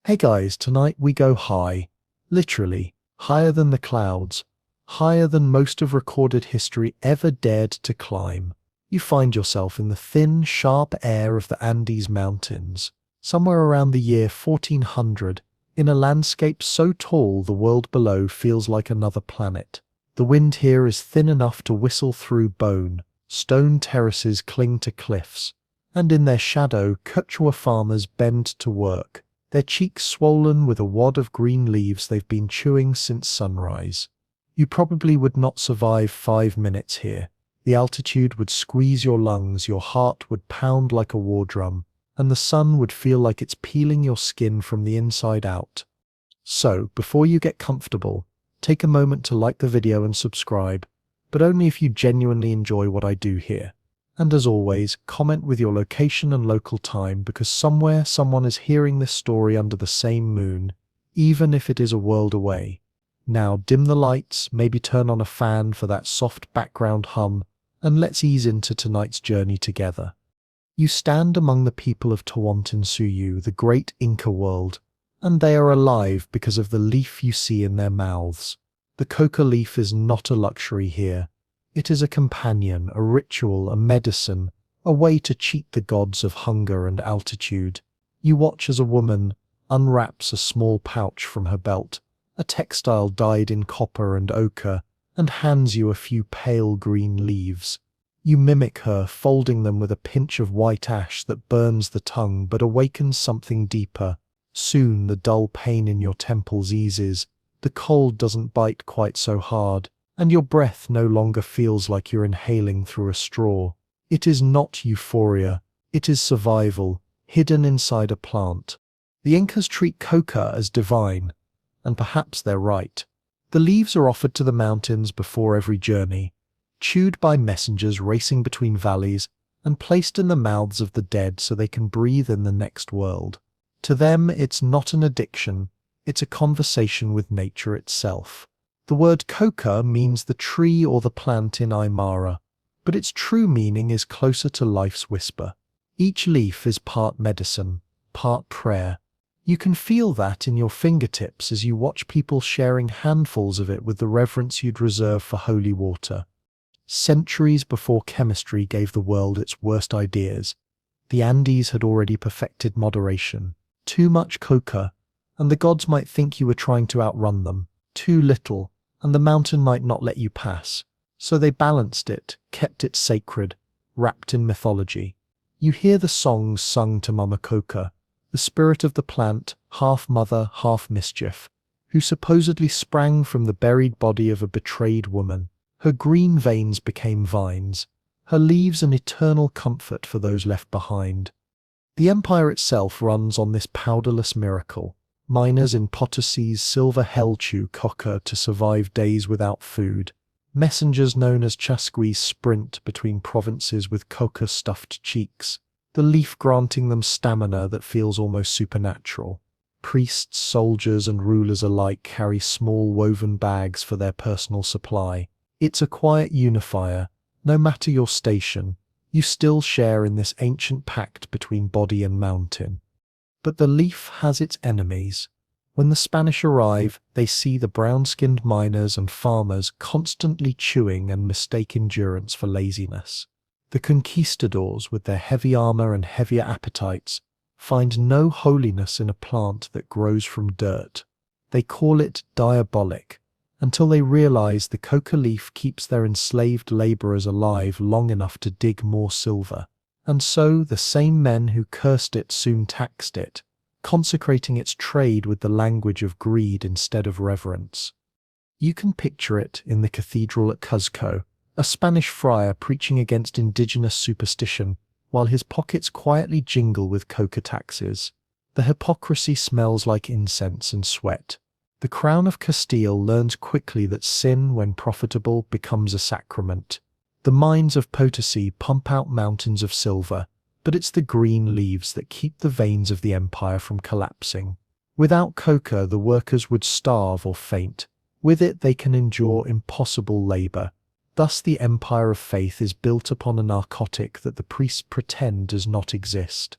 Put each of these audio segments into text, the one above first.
Hey guys, tonight we go high. Literally, higher than the clouds, higher than most of recorded history ever dared to climb. You find yourself in the thin, sharp air of the Andes Mountains, somewhere around the year 1400, in a landscape so tall the world below feels like another planet. The wind here is thin enough to whistle through bone, stone terraces cling to cliffs, and in their shadow Quechua farmers bend to work, their cheeks swollen with a wad of green leaves they've been chewing since sunrise. You probably would not survive 5 minutes here. The altitude would squeeze your lungs, your heart would pound like a war drum, and the sun would feel like it's peeling your skin from the inside out. So, before you get comfortable, take a moment to like the video and subscribe, but only if you genuinely enjoy what I do here. And as always, comment with your location and local time, because somewhere someone is hearing this story under the same moon, even if it is a world away. Now dim the lights, maybe turn on a fan for that soft background hum, and let's ease into tonight's journey together. You stand among the people of Tawantinsuyu, the great Inca world, and they are alive because of the leaf you see in their mouths. The coca leaf is not a luxury here. It is a companion, a ritual, a medicine, a way to cheat the gods of hunger and altitude. You watch as a woman unwraps a small pouch from her belt, a textile dyed in copper and ochre, and hands you a few pale green leaves. You mimic her, folding them with a pinch of white ash that burns the tongue but awakens something deeper. Soon the dull pain in your temples eases, the cold doesn't bite quite so hard, and your breath no longer feels like you're inhaling through a straw. It is not euphoria, it is survival, hidden inside a plant. The Incas treat coca as divine, and perhaps they're right. The leaves are offered to the mountains before every journey, chewed by messengers racing between valleys, and placed in the mouths of the dead so they can breathe in the next world. To them, it's not an addiction, it's a conversation with nature itself. The word coca means the tree or the plant in Aymara, but its true meaning is closer to life's whisper. Each leaf is part medicine, part prayer. You can feel that in your fingertips as you watch people sharing handfuls of it with the reverence you'd reserve for holy water. Centuries before chemistry gave the world its worst ideas, the Andes had already perfected moderation. Too much coca, and the gods might think you were trying to outrun them. Too little, and the mountain might not let you pass. So they balanced it, kept it sacred, wrapped in mythology. You hear the songs sung to Mama Coca, the spirit of the plant, half mother, half mischief, who supposedly sprang from the buried body of a betrayed woman. Her green veins became vines, her leaves an eternal comfort for those left behind. The empire itself runs on this powderless miracle. Miners in Potosi's silver hell chew coca to survive days without food. Messengers known as chasquis sprint between provinces with coca-stuffed cheeks, the leaf granting them stamina that feels almost supernatural. Priests, soldiers, and rulers alike carry small woven bags for their personal supply. It's a quiet unifier. No matter your station, you still share in this ancient pact between body and mountain. But the leaf has its enemies. When the Spanish arrive, they see the brown-skinned miners and farmers constantly chewing and mistake endurance for laziness. The conquistadors, with their heavy armor and heavier appetites, find no holiness in a plant that grows from dirt. They call it diabolic, until they realize the coca leaf keeps their enslaved laborers alive long enough to dig more silver. And so the same men who cursed it soon taxed it, consecrating its trade with the language of greed instead of reverence. You can picture it in the cathedral at Cuzco, a Spanish friar preaching against indigenous superstition, while his pockets quietly jingle with coca taxes. The hypocrisy smells like incense and sweat. The crown of Castile learns quickly that sin, when profitable, becomes a sacrament. The mines of Potosi pump out mountains of silver, but it's the green leaves that keep the veins of the empire from collapsing. Without coca, the workers would starve or faint. With it, they can endure impossible labor. Thus, the empire of faith is built upon a narcotic that the priests pretend does not exist.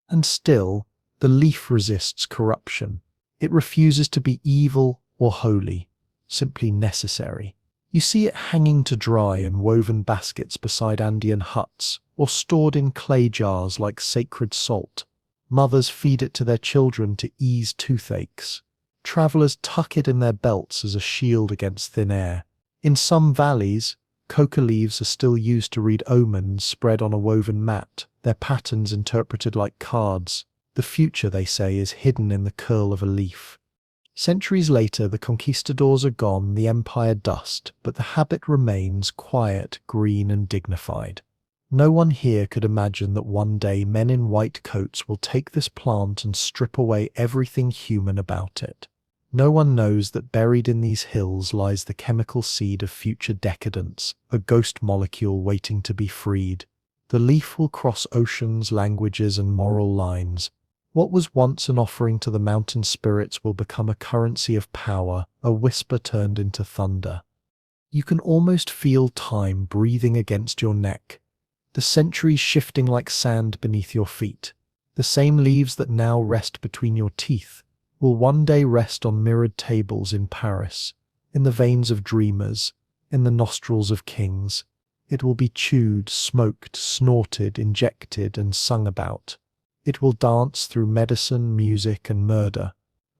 And still, The leaf resists corruption. It refuses to be evil or holy, simply necessary. You see it hanging to dry in woven baskets beside Andean huts, or stored in clay jars like sacred salt. Mothers feed it to their children to ease toothaches. Travelers tuck it in their belts as a shield against thin air. In some valleys, coca leaves are still used to read omens spread on a woven mat, their patterns interpreted like cards. The future, they say, is hidden in the curl of a leaf. Centuries later, the conquistadors are gone, the empire dust, but the habit remains quiet, green and dignified. No one here could imagine that one day men in white coats will take this plant and strip away everything human about it. No one knows that buried in these hills lies the chemical seed of future decadence, a ghost molecule waiting to be freed. The leaf will cross oceans, languages, and moral lines. What was once an offering to the mountain spirits will become a currency of power, a whisper turned into thunder. You can almost feel time breathing against your neck, the centuries shifting like sand beneath your feet. The same leaves that now rest between your teeth will one day rest on mirrored tables in Paris, in the veins of dreamers, in the nostrils of kings. It will be chewed, smoked, snorted, injected, and sung about. It will dance through medicine, music, and murder.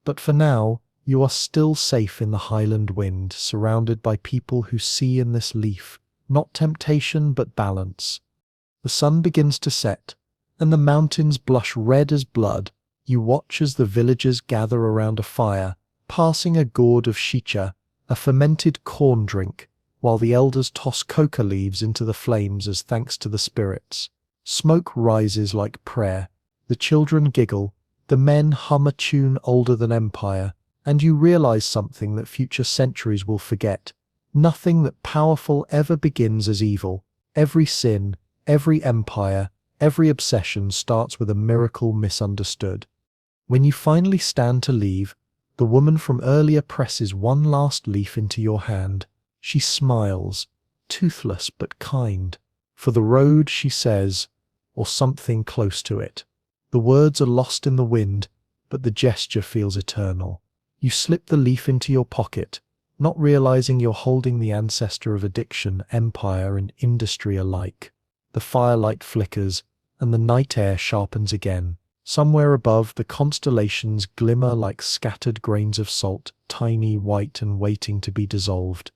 But for now, you are still safe in the highland wind, surrounded by people who see in this leaf not temptation but balance. The sun begins to set, and the mountains blush red as blood. You watch as the villagers gather around a fire, passing a gourd of chicha, a fermented corn drink, while the elders toss coca leaves into the flames as thanks to the spirits. Smoke rises like prayer. The children giggle, the men hum a tune older than empire, and you realize something that future centuries will forget. Nothing that powerful ever begins as evil. Every sin, every empire, every obsession starts with a miracle misunderstood. When you finally stand to leave, the woman from earlier presses one last leaf into your hand. She smiles, toothless but kind. For the road, she says, or something close to it. The words are lost in the wind, but the gesture feels eternal. You slip the leaf into your pocket, not realizing you're holding the ancestor of addiction, empire, and industry alike. The firelight flickers, and the night air sharpens again. Somewhere above, the constellations glimmer like scattered grains of salt, tiny, white, and waiting to be dissolved.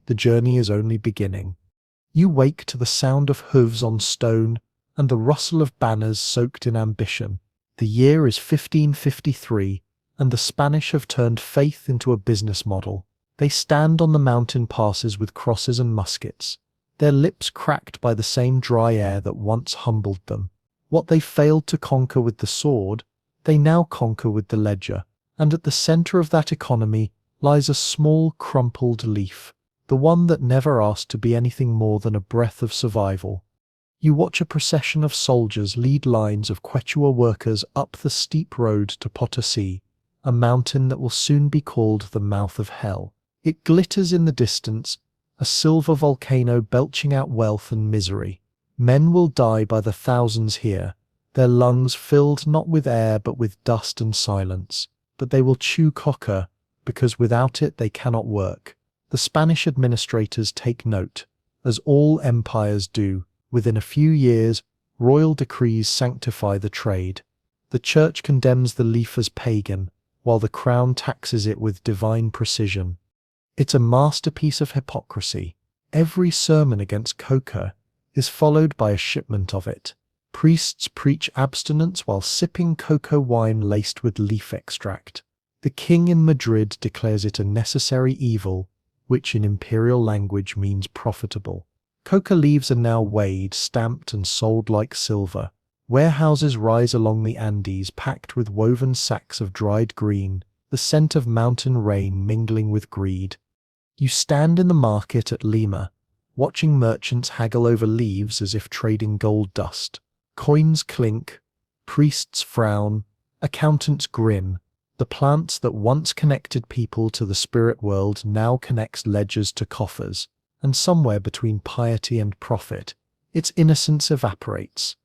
The journey is only beginning. You wake to the sound of hooves on stone, and the rustle of banners soaked in ambition. The year is 1553, and the Spanish have turned faith into a business model. They stand on the mountain passes with crosses and muskets, their lips cracked by the same dry air that once humbled them. What they failed to conquer with the sword, they now conquer with the ledger. And at the center of that economy lies a small, crumpled leaf, the one that never asked to be anything more than a breath of survival. You watch a procession of soldiers lead lines of Quechua workers up the steep road to Potosí, a mountain that will soon be called the mouth of hell. It glitters in the distance, a silver volcano belching out wealth and misery. Men will die by the thousands here, their lungs filled not with air but with dust and silence. But they will chew coca, because without it they cannot work. The Spanish administrators take note, as all empires do. Within a few years, royal decrees sanctify the trade. The church condemns the leaf as pagan, while the crown taxes it with divine precision. It's a masterpiece of hypocrisy. Every sermon against coca is followed by a shipment of it. Priests preach abstinence while sipping cocoa wine laced with leaf extract. The king in Madrid declares it a necessary evil, which in imperial language means profitable. Coca leaves are now weighed, stamped, and sold like silver. Warehouses rise along the Andes packed with woven sacks of dried green, the scent of mountain rain mingling with greed. You stand in the market at Lima, watching merchants haggle over leaves as if trading gold dust. Coins clink, priests frown, accountants grin. The plants that once connected people to the spirit world now connects ledgers to coffers, and somewhere between piety and profit, its innocence evaporates.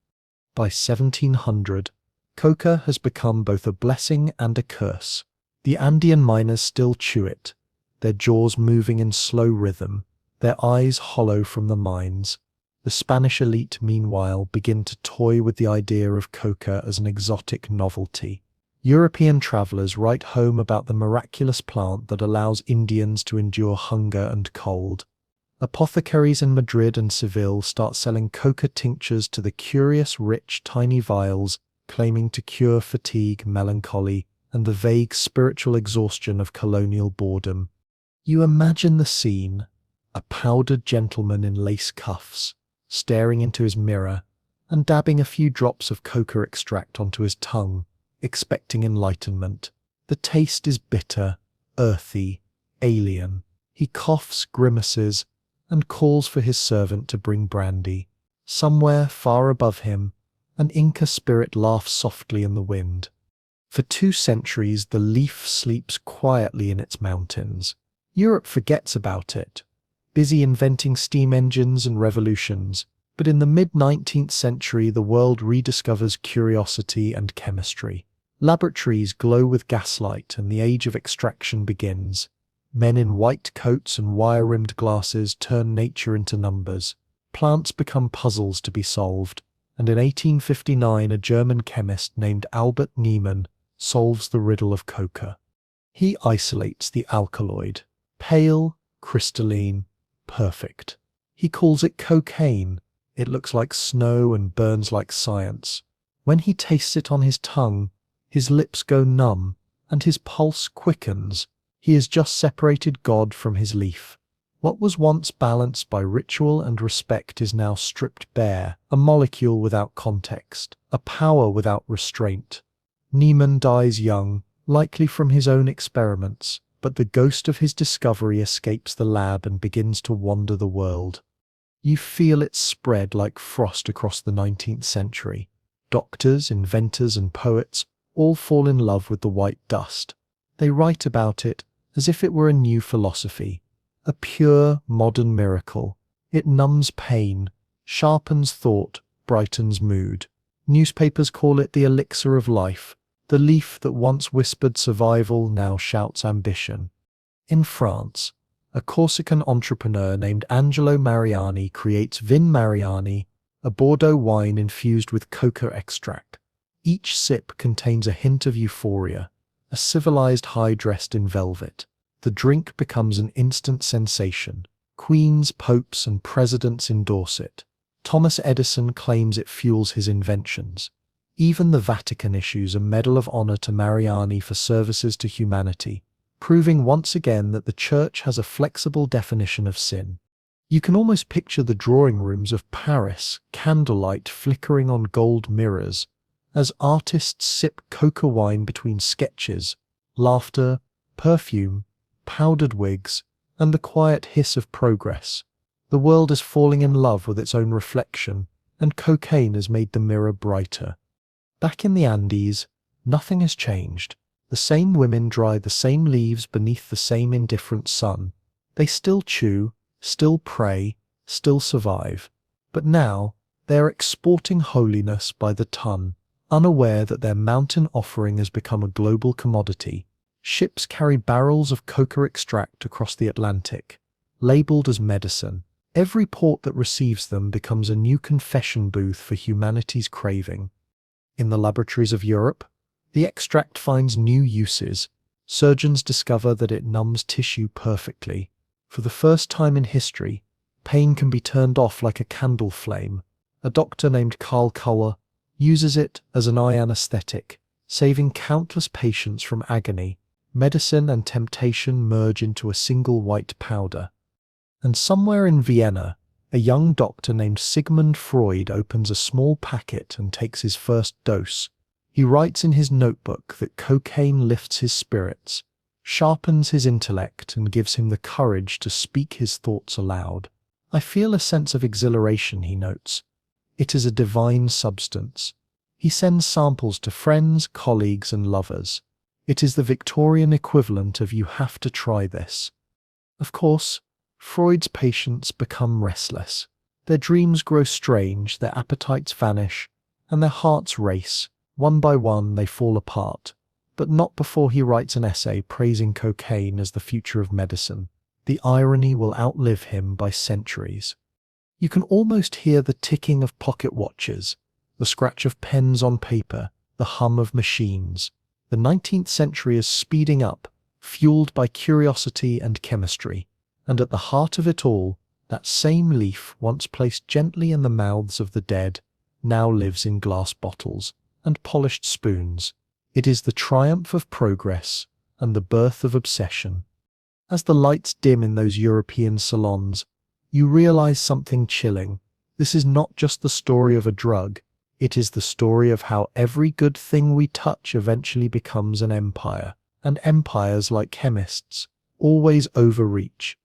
By 1700, Coca has become both a blessing and a curse. The Andean miners still chew it, their jaws moving in slow rhythm, their eyes hollow from the mines. The Spanish elite, meanwhile, begin to toy with the idea of coca as an exotic novelty. European travelers write home about the miraculous plant that allows Indians to endure hunger and cold. Apothecaries in Madrid and Seville start selling coca tinctures to the curious, rich, tiny vials, claiming to cure fatigue, melancholy, and the vague spiritual exhaustion of colonial boredom. You imagine the scene: a powdered gentleman in lace cuffs, staring into his mirror and dabbing a few drops of coca extract onto his tongue, expecting enlightenment. The taste is bitter, earthy, alien. He coughs, grimaces, and calls for his servant to bring brandy. Somewhere far above him, an Inca spirit laughs softly in the wind. For 2 centuries, the leaf sleeps quietly in its mountains. Europe forgets about it, busy inventing steam engines and revolutions. But in the mid-19th century, the world rediscovers curiosity and chemistry. Laboratories glow with gaslight, and the age of extraction begins. Men in white coats and wire-rimmed glasses turn nature into numbers. Plants become puzzles to be solved, and in 1859 a German chemist named Albert Niemann solves the riddle of coca. He isolates the alkaloid, pale, crystalline, perfect. He calls it cocaine. It looks like snow and burns like science. When he tastes it on his tongue, his lips go numb and his pulse quickens. He has just separated God from his leaf. What was once balanced by ritual and respect is now stripped bare, a molecule without context, a power without restraint. Niemann dies young, likely from his own experiments, but the ghost of his discovery escapes the lab and begins to wander the world. You feel it spread like frost across the 19th century. Doctors, inventors, and poets all fall in love with the white dust. They write about it as if it were a new philosophy, a pure, modern miracle. It numbs pain, sharpens thought, brightens mood. Newspapers call it the elixir of life. The leaf that once whispered survival now shouts ambition. In France, a Corsican entrepreneur named Angelo Mariani creates Vin Mariani, a Bordeaux wine infused with coca extract. Each sip contains a hint of euphoria, a civilized high dressed in velvet. The drink becomes an instant sensation. Queens, popes, and presidents endorse it. Thomas Edison claims it fuels his inventions. Even the Vatican issues a Medal of Honor to Mariani for services to humanity, proving once again that the Church has a flexible definition of sin. You can almost picture the drawing rooms of Paris, candlelight flickering on gold mirrors, as artists sip coca wine between sketches, laughter, perfume, powdered wigs, and the quiet hiss of progress. The world is falling in love with its own reflection, and cocaine has made the mirror brighter. Back in the Andes, nothing has changed. The same women dry the same leaves beneath the same indifferent sun. They still chew, still pray, still survive. But now, they are exporting holiness by the ton, unaware that their mountain offering has become a global commodity. Ships carry barrels of coca extract across the Atlantic, labeled as medicine. Every port that receives them becomes a new confession booth for humanity's craving. In the laboratories of Europe, the extract finds new uses. Surgeons discover that it numbs tissue perfectly. For the first time in history, pain can be turned off like a candle flame. A doctor named Karl Koller uses it as an eye anesthetic, saving countless patients from agony. Medicine and temptation merge into a single white powder. And somewhere in Vienna, a young doctor named Sigmund Freud opens a small packet and takes his first dose. He writes in his notebook that cocaine lifts his spirits, sharpens his intellect, and gives him the courage to speak his thoughts aloud. I feel a sense of exhilaration, he notes. It is a divine substance. He sends samples to friends, colleagues, and lovers. It is the Victorian equivalent of "you have to try this." Of course, Freud's patients become restless. Their dreams grow strange, their appetites vanish, and their hearts race. One by one, they fall apart. But not before he writes an essay praising cocaine as the future of medicine. The irony will outlive him by centuries. You can almost hear the ticking of pocket watches, the scratch of pens on paper, the hum of machines. The 19th century is speeding up, fueled by curiosity and chemistry. And at the heart of it all, that same leaf, once placed gently in the mouths of the dead, now lives in glass bottles and polished spoons. It is the triumph of progress and the birth of obsession. As the lights dim in those European salons, you realize something chilling. This is not just the story of a drug, it is the story of how every good thing we touch eventually becomes an empire, and empires, like chemists, always overreach.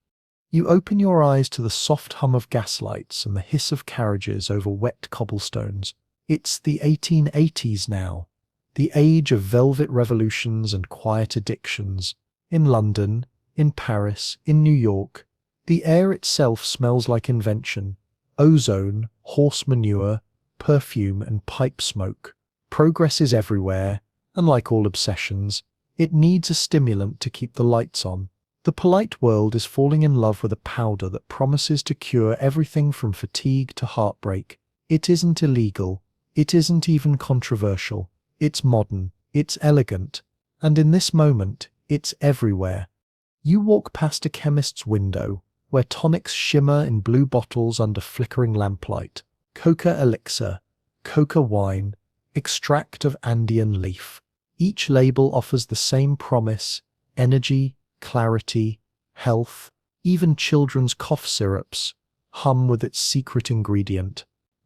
You open your eyes to the soft hum of gaslights and the hiss of carriages over wet cobblestones. It's the 1880s now, the age of velvet revolutions and quiet addictions. In London, in Paris, in New York, the air itself smells like invention. Ozone, horse manure, perfume and pipe smoke. Progress is everywhere, and like all obsessions, it needs a stimulant to keep the lights on. The polite world is falling in love with a powder that promises to cure everything from fatigue to heartbreak. It isn't illegal. It isn't even controversial. It's modern. It's elegant. And in this moment, it's everywhere. You walk past a chemist's window, where tonics shimmer in blue bottles under flickering lamplight. Coca elixir, coca wine, extract of Andean leaf. Each label offers the same promise: energy, clarity, health. Even children's cough syrups hum with its secret ingredient.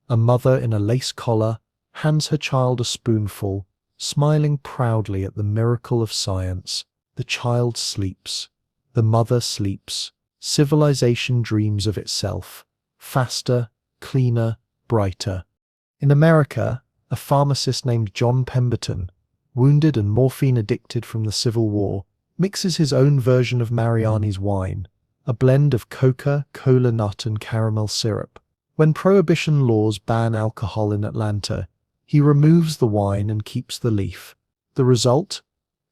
A mother in a lace collar hands her child a spoonful, smiling proudly at the miracle of science. The child sleeps. The mother sleeps. Civilization dreams of itself, faster, cleaner, brighter. In America, a pharmacist named John Pemberton, wounded and morphine addicted from the Civil War, mixes his own version of Mariani's wine, a blend of coca, cola nut and caramel syrup. When prohibition laws ban alcohol in Atlanta, he removes the wine and keeps the leaf. The result?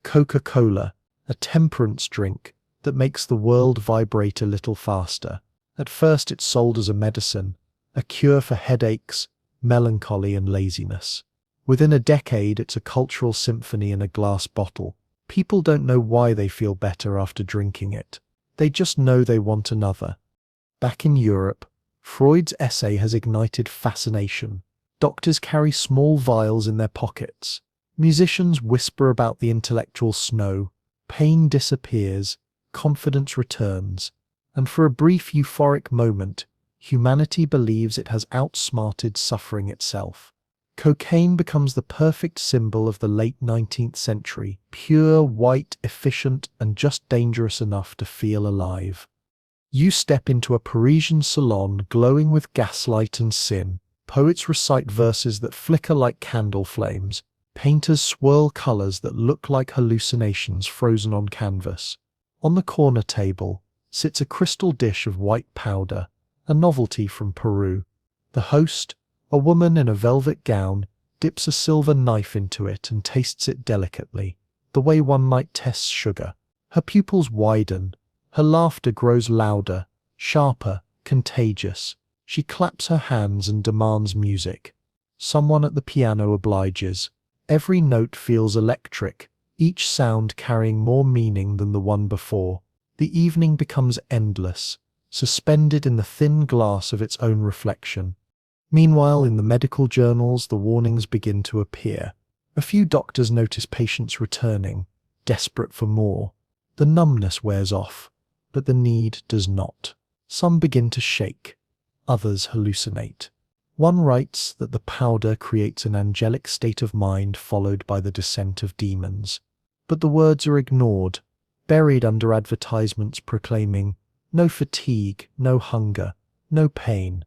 Coca-Cola, a temperance drink that makes the world vibrate a little faster. At first it's sold as a medicine, a cure for headaches, melancholy and laziness. Within a decade, it's a cultural symphony in a glass bottle. People don't know why they feel better after drinking it. They just know they want another. Back in Europe, Freud's essay has ignited fascination. Doctors carry small vials in their pockets. Musicians whisper about the intellectual snow. Pain disappears, confidence returns, and for a brief euphoric moment, humanity believes it has outsmarted suffering itself. Cocaine becomes the perfect symbol of the late 19th century, pure, white, efficient, and just dangerous enough to feel alive. You step into a Parisian salon glowing with gaslight and sin. Poets recite verses that flicker like candle flames. Painters swirl colors that look like hallucinations frozen on canvas. On the corner table sits a crystal dish of white powder, a novelty from Peru. The host, a woman in a velvet gown, dips a silver knife into it and tastes it delicately, the way one might test sugar. Her pupils widen. Her laughter grows louder, sharper, contagious. She claps her hands and demands music. Someone at the piano obliges. Every note feels electric, each sound carrying more meaning than the one before. The evening becomes endless, suspended in the thin glass of its own reflection. Meanwhile, in the medical journals, the warnings begin to appear. A few doctors notice patients returning, desperate for more. The numbness wears off, but the need does not. Some begin to shake, others hallucinate. One writes that the powder creates an angelic state of mind followed by the descent of demons. But the words are ignored, buried under advertisements proclaiming no fatigue, no hunger, no pain.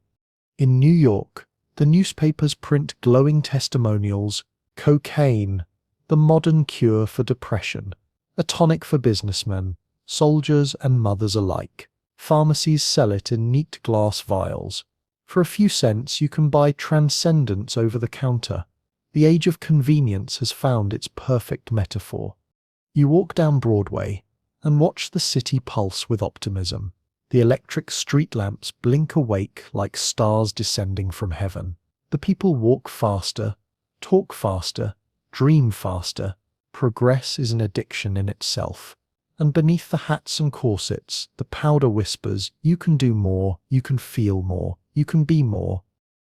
In New York, the newspapers print glowing testimonials: cocaine, the modern cure for depression, a tonic for businessmen, soldiers and mothers alike. Pharmacies sell it in neat glass vials. For a few cents you can buy transcendence over the counter. The age of convenience has found its perfect metaphor. You walk down Broadway and watch the city pulse with optimism. The electric street lamps blink awake like stars descending from heaven. The people walk faster, talk faster, dream faster. Progress is an addiction in itself. And beneath the hats and corsets, the powder whispers, you can do more, you can feel more, you can be more.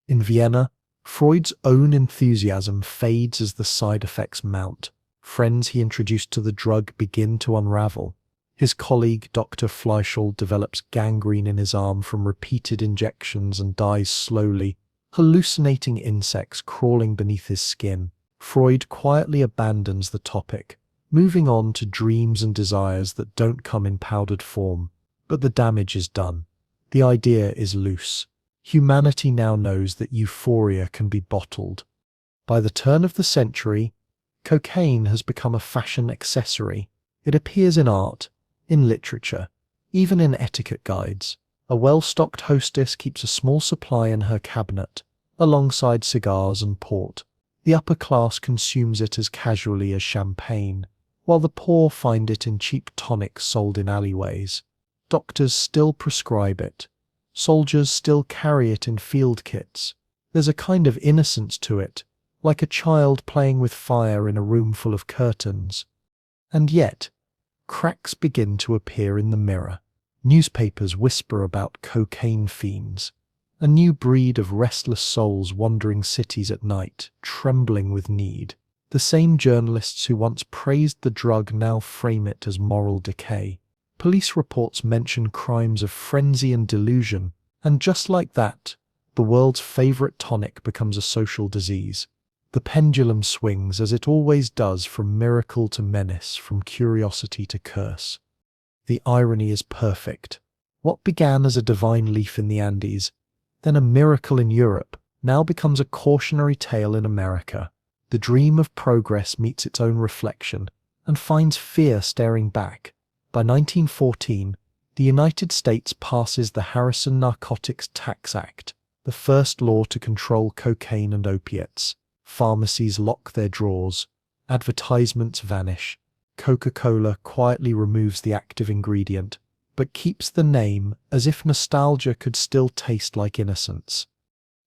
In Vienna, Freud's own enthusiasm fades as the side effects mount. Friends he introduced to the drug begin to unravel. His colleague, Dr. Fleischl, develops gangrene in his arm from repeated injections and dies slowly, hallucinating insects crawling beneath his skin. Freud quietly abandons the topic, moving on to dreams and desires that don't come in powdered form. But the damage is done. The idea is loose. Humanity now knows that euphoria can be bottled. By the turn of the century, cocaine has become a fashion accessory. It appears in art, in literature, even in etiquette guides. A well-stocked hostess keeps a small supply in her cabinet, alongside cigars and port. The upper class consumes it as casually as champagne, while the poor find it in cheap tonics sold in alleyways. Doctors still prescribe it. Soldiers still carry it in field kits. There's a kind of innocence to it, like a child playing with fire in a room full of curtains. And yet, cracks begin to appear in the mirror. Newspapers whisper about cocaine fiends, a new breed of restless souls wandering cities at night, trembling with need. The same journalists who once praised the drug now frame it as moral decay. Police reports mention crimes of frenzy and delusion, and just like that, the world's favorite tonic becomes a social disease. The pendulum swings as it always does, from miracle to menace, from curiosity to curse. The irony is perfect. What began as a divine leaf in the Andes, then a miracle in Europe, now becomes a cautionary tale in America. The dream of progress meets its own reflection and finds fear staring back. By 1914, the United States passes the Harrison Narcotics Tax Act, the first law to control cocaine and opiates. Pharmacies lock their drawers. Advertisements vanish. Coca-Cola quietly removes the active ingredient, but keeps the name as if nostalgia could still taste like innocence.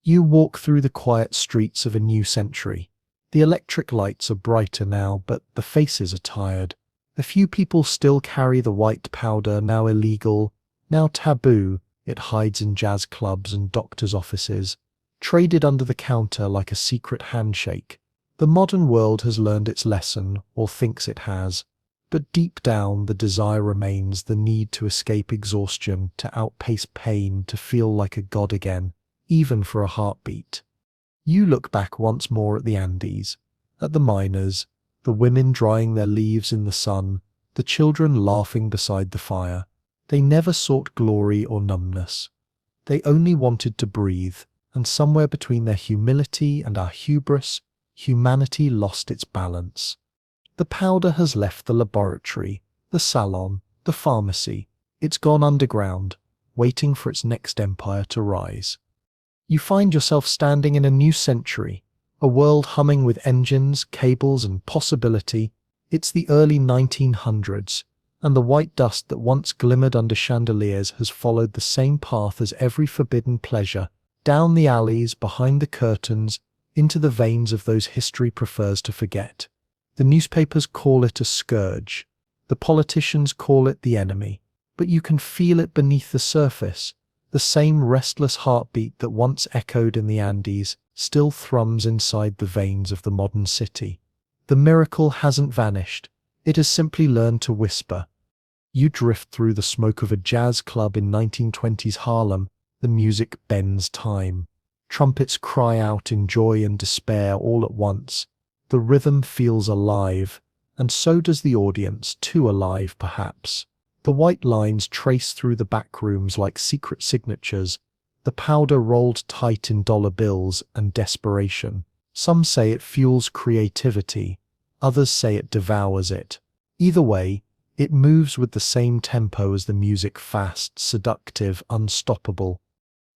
You walk through the quiet streets of a new century. The electric lights are brighter now, but the faces are tired. A few people still carry the white powder, now illegal, now taboo. It hides in jazz clubs and doctors' offices, traded under the counter like a secret handshake. The modern world has learned its lesson, or thinks it has. But deep down, the desire remains, the need to escape exhaustion, to outpace pain, to feel like a god again, even for a heartbeat. You look back once more at the Andes, at the miners, the women drying their leaves in the sun, the children laughing beside the fire. They never sought glory or numbness. They only wanted to breathe, and somewhere between their humility and our hubris, humanity lost its balance. The powder has left the laboratory, the salon, the pharmacy. It's gone underground, waiting for its next empire to rise. You find yourself standing in a new century, a world humming with engines, cables, and possibility. It's the early 1900s, and the white dust that once glimmered under chandeliers has followed the same path as every forbidden pleasure, down the alleys, behind the curtains, into the veins of those history prefers to forget. The newspapers call it a scourge. The politicians call it the enemy. But you can feel it beneath the surface. The same restless heartbeat that once echoed in the Andes still thrums inside the veins of the modern city. The miracle hasn't vanished. It has simply learned to whisper. You drift through the smoke of a jazz club in 1920s Harlem. The music bends time. Trumpets cry out in joy and despair all at once. The rhythm feels alive, and so does the audience, too alive perhaps. The white lines trace through the back rooms like secret signatures, the powder rolled tight in dollar bills and desperation. Some say it fuels creativity, others say it devours it. Either way, it moves with the same tempo as the music, fast, seductive, unstoppable.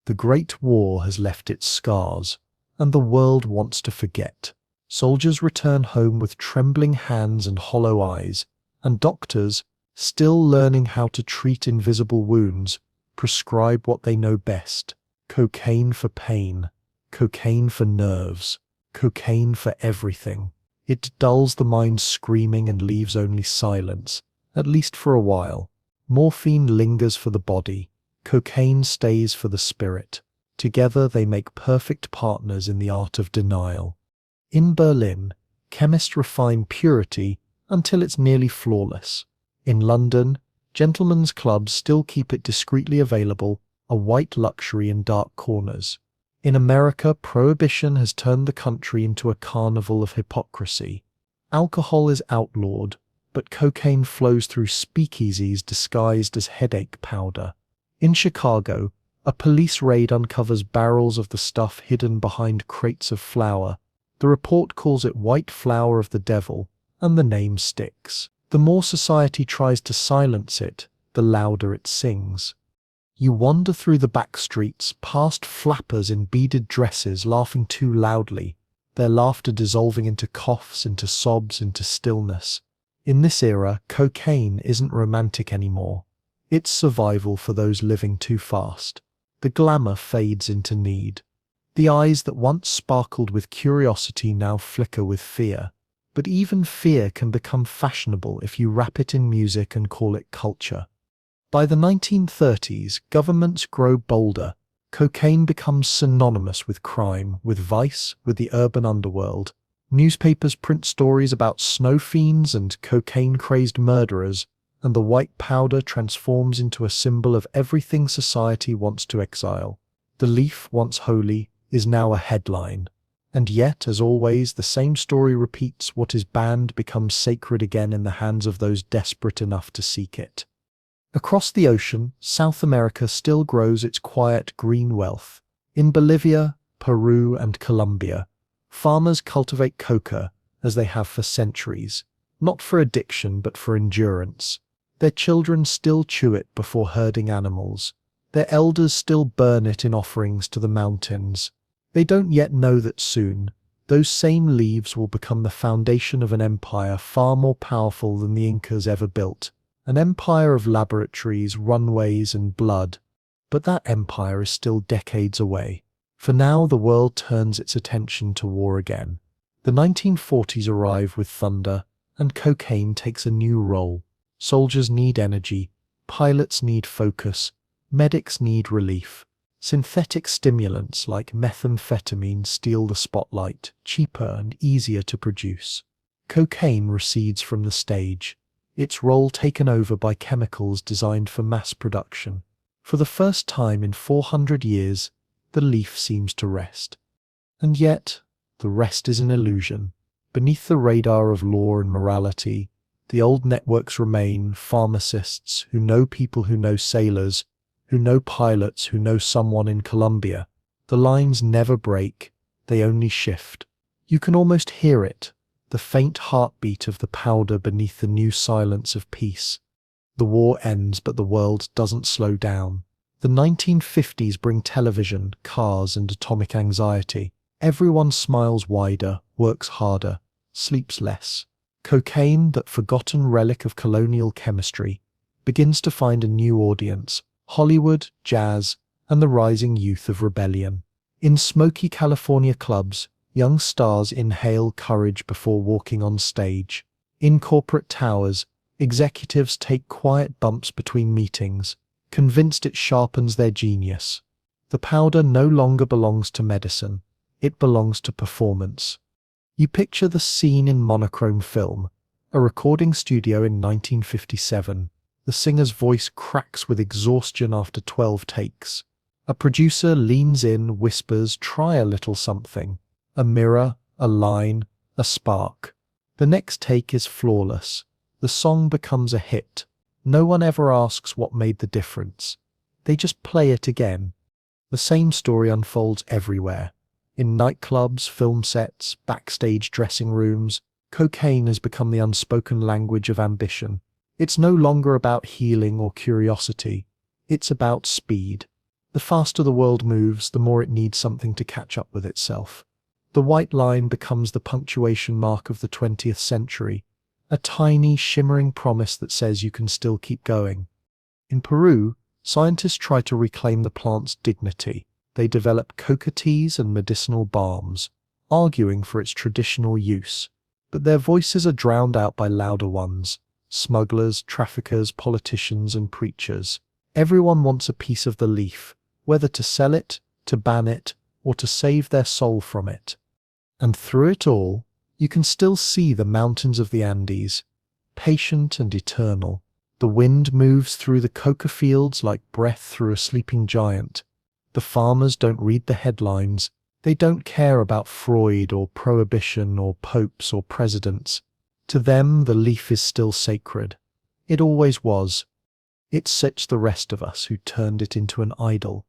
The Great War has left its scars, and the world wants to forget. Soldiers return home with trembling hands and hollow eyes, and doctors, still learning how to treat invisible wounds, prescribe what they know best: cocaine for pain, cocaine for nerves, cocaine for everything. It dulls the mind screaming and leaves only silence, at least for a while. Morphine lingers for the body, cocaine stays for the spirit. Together they make perfect partners in the art of denial. In Berlin, chemists refine purity until it's nearly flawless. In London, gentlemen's clubs still keep it discreetly available, a white luxury in dark corners. In America, prohibition has turned the country into a carnival of hypocrisy. Alcohol is outlawed, but cocaine flows through speakeasies disguised as headache powder. In Chicago, a police raid uncovers barrels of the stuff hidden behind crates of flour. The report calls it white flour of the devil, and the name sticks. The more society tries to silence it, the louder it sings. You wander through the back streets, past flappers in beaded dresses laughing too loudly, their laughter dissolving into coughs, into sobs, into stillness. In this era, cocaine isn't romantic anymore. It's survival for those living too fast. The glamour fades into need. The eyes that once sparkled with curiosity now flicker with fear. But even fear can become fashionable if you wrap it in music and call it culture. By the 1930s, governments grow bolder. Cocaine becomes synonymous with crime, with vice, with the urban underworld. Newspapers print stories about snow fiends and cocaine-crazed murderers, and the white powder transforms into a symbol of everything society wants to exile. The leaf, once holy, is now a headline. And yet, as always, the same story repeats: what is banned becomes sacred again in the hands of those desperate enough to seek it. Across the ocean, South America still grows its quiet green wealth. In Bolivia, Peru, and Colombia, farmers cultivate coca, as they have for centuries, not for addiction but for endurance. Their children still chew it before herding animals. Their elders still burn it in offerings to the mountains. They don't yet know that soon, those same leaves will become the foundation of an empire far more powerful than the Incas ever built. An empire of laboratories, runways, and blood. But that empire is still decades away. For now, the world turns its attention to war again. The 1940s arrive with thunder, and cocaine takes a new role. Soldiers need energy, pilots need focus, medics need relief. Synthetic stimulants like methamphetamine steal the spotlight, cheaper and easier to produce. Cocaine recedes from the stage, its role taken over by chemicals designed for mass production. For the first time in 400 years, the leaf seems to rest. And yet, the rest is an illusion. Beneath the radar of law and morality, the old networks remain: pharmacists who know people who know sailors, who know pilots who know someone in Colombia. The lines never break, they only shift. You can almost hear it, the faint heartbeat of the powder beneath the new silence of peace. The war ends, but the world doesn't slow down. The 1950s bring television, cars, and atomic anxiety. Everyone smiles wider, works harder, sleeps less. Cocaine, that forgotten relic of colonial chemistry, begins to find a new audience: Hollywood, jazz, and the rising youth of rebellion. In smoky California clubs, young stars inhale courage before walking on stage. In corporate towers, executives take quiet bumps between meetings, convinced it sharpens their genius. The powder no longer belongs to medicine, it belongs to performance. You picture the scene in monochrome film, a recording studio in 1957. The singer's voice cracks with exhaustion after 12 takes. A producer leans in, whispers, "Try a little something." A mirror, a line, a spark. The next take is flawless. The song becomes a hit. No one ever asks what made the difference. They just play it again. The same story unfolds everywhere. In nightclubs, film sets, backstage dressing rooms, cocaine has become the unspoken language of ambition. It's no longer about healing or curiosity. It's about speed. The faster the world moves, the more it needs something to catch up with itself. The white line becomes the punctuation mark of the 20th century, a tiny, shimmering promise that says you can still keep going. In Peru, scientists try to reclaim the plant's dignity. They develop coca teas and medicinal balms, arguing for its traditional use. But their voices are drowned out by louder ones: smugglers, traffickers, politicians, and preachers. Everyone wants a piece of the leaf, whether to sell it, to ban it, or to save their soul from it. And through it all, you can still see the mountains of the Andes, patient and eternal. The wind moves through the coca fields like breath through a sleeping giant. The farmers don't read the headlines. They don't care about Freud or prohibition or popes or presidents. To them, the leaf is still sacred. It always was. It's such the rest of us who turned it into an idol.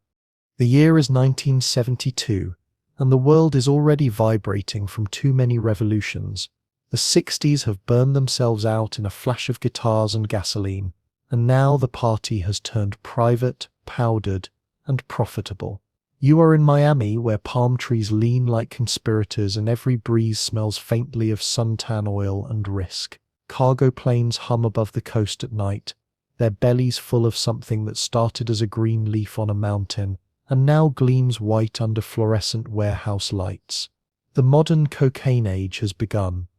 The year is 1972, and the world is already vibrating from too many revolutions. The 60s have burned themselves out in a flash of guitars and gasoline, and now the party has turned private, powdered, and profitable. You are in Miami, where palm trees lean like conspirators and every breeze smells faintly of suntan oil and risk. Cargo planes hum above the coast at night, their bellies full of something that started as a green leaf on a mountain and now gleams white under fluorescent warehouse lights. The modern cocaine age has begun.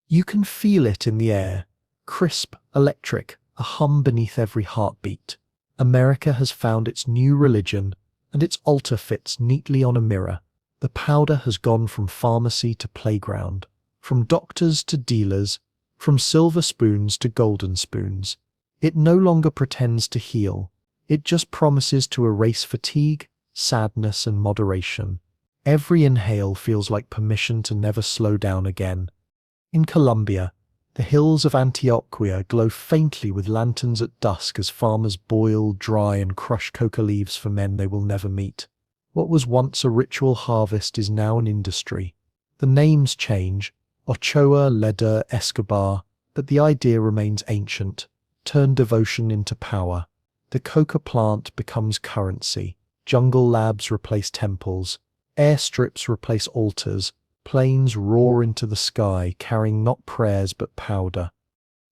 You can feel it in the air, crisp, electric, a hum beneath every heartbeat. America has found its new religion, and its altar fits neatly on a mirror. The powder has gone from pharmacy to playground, from doctors to dealers, from silver spoons to golden spoons. It no longer pretends to heal. It just promises to erase fatigue, sadness, and moderation. Every inhale feels like permission to never slow down again. In Colombia, the hills of Antioquia glow faintly with lanterns at dusk as farmers boil, dry, and crush coca leaves for men they will never meet. What was once a ritual harvest is now an industry. The names change: Ochoa, Leder, Escobar, but the idea remains ancient. Turn devotion into power. The coca plant becomes currency. Jungle labs replace temples. Airstrips replace altars. Planes roar into the sky, carrying not prayers but powder.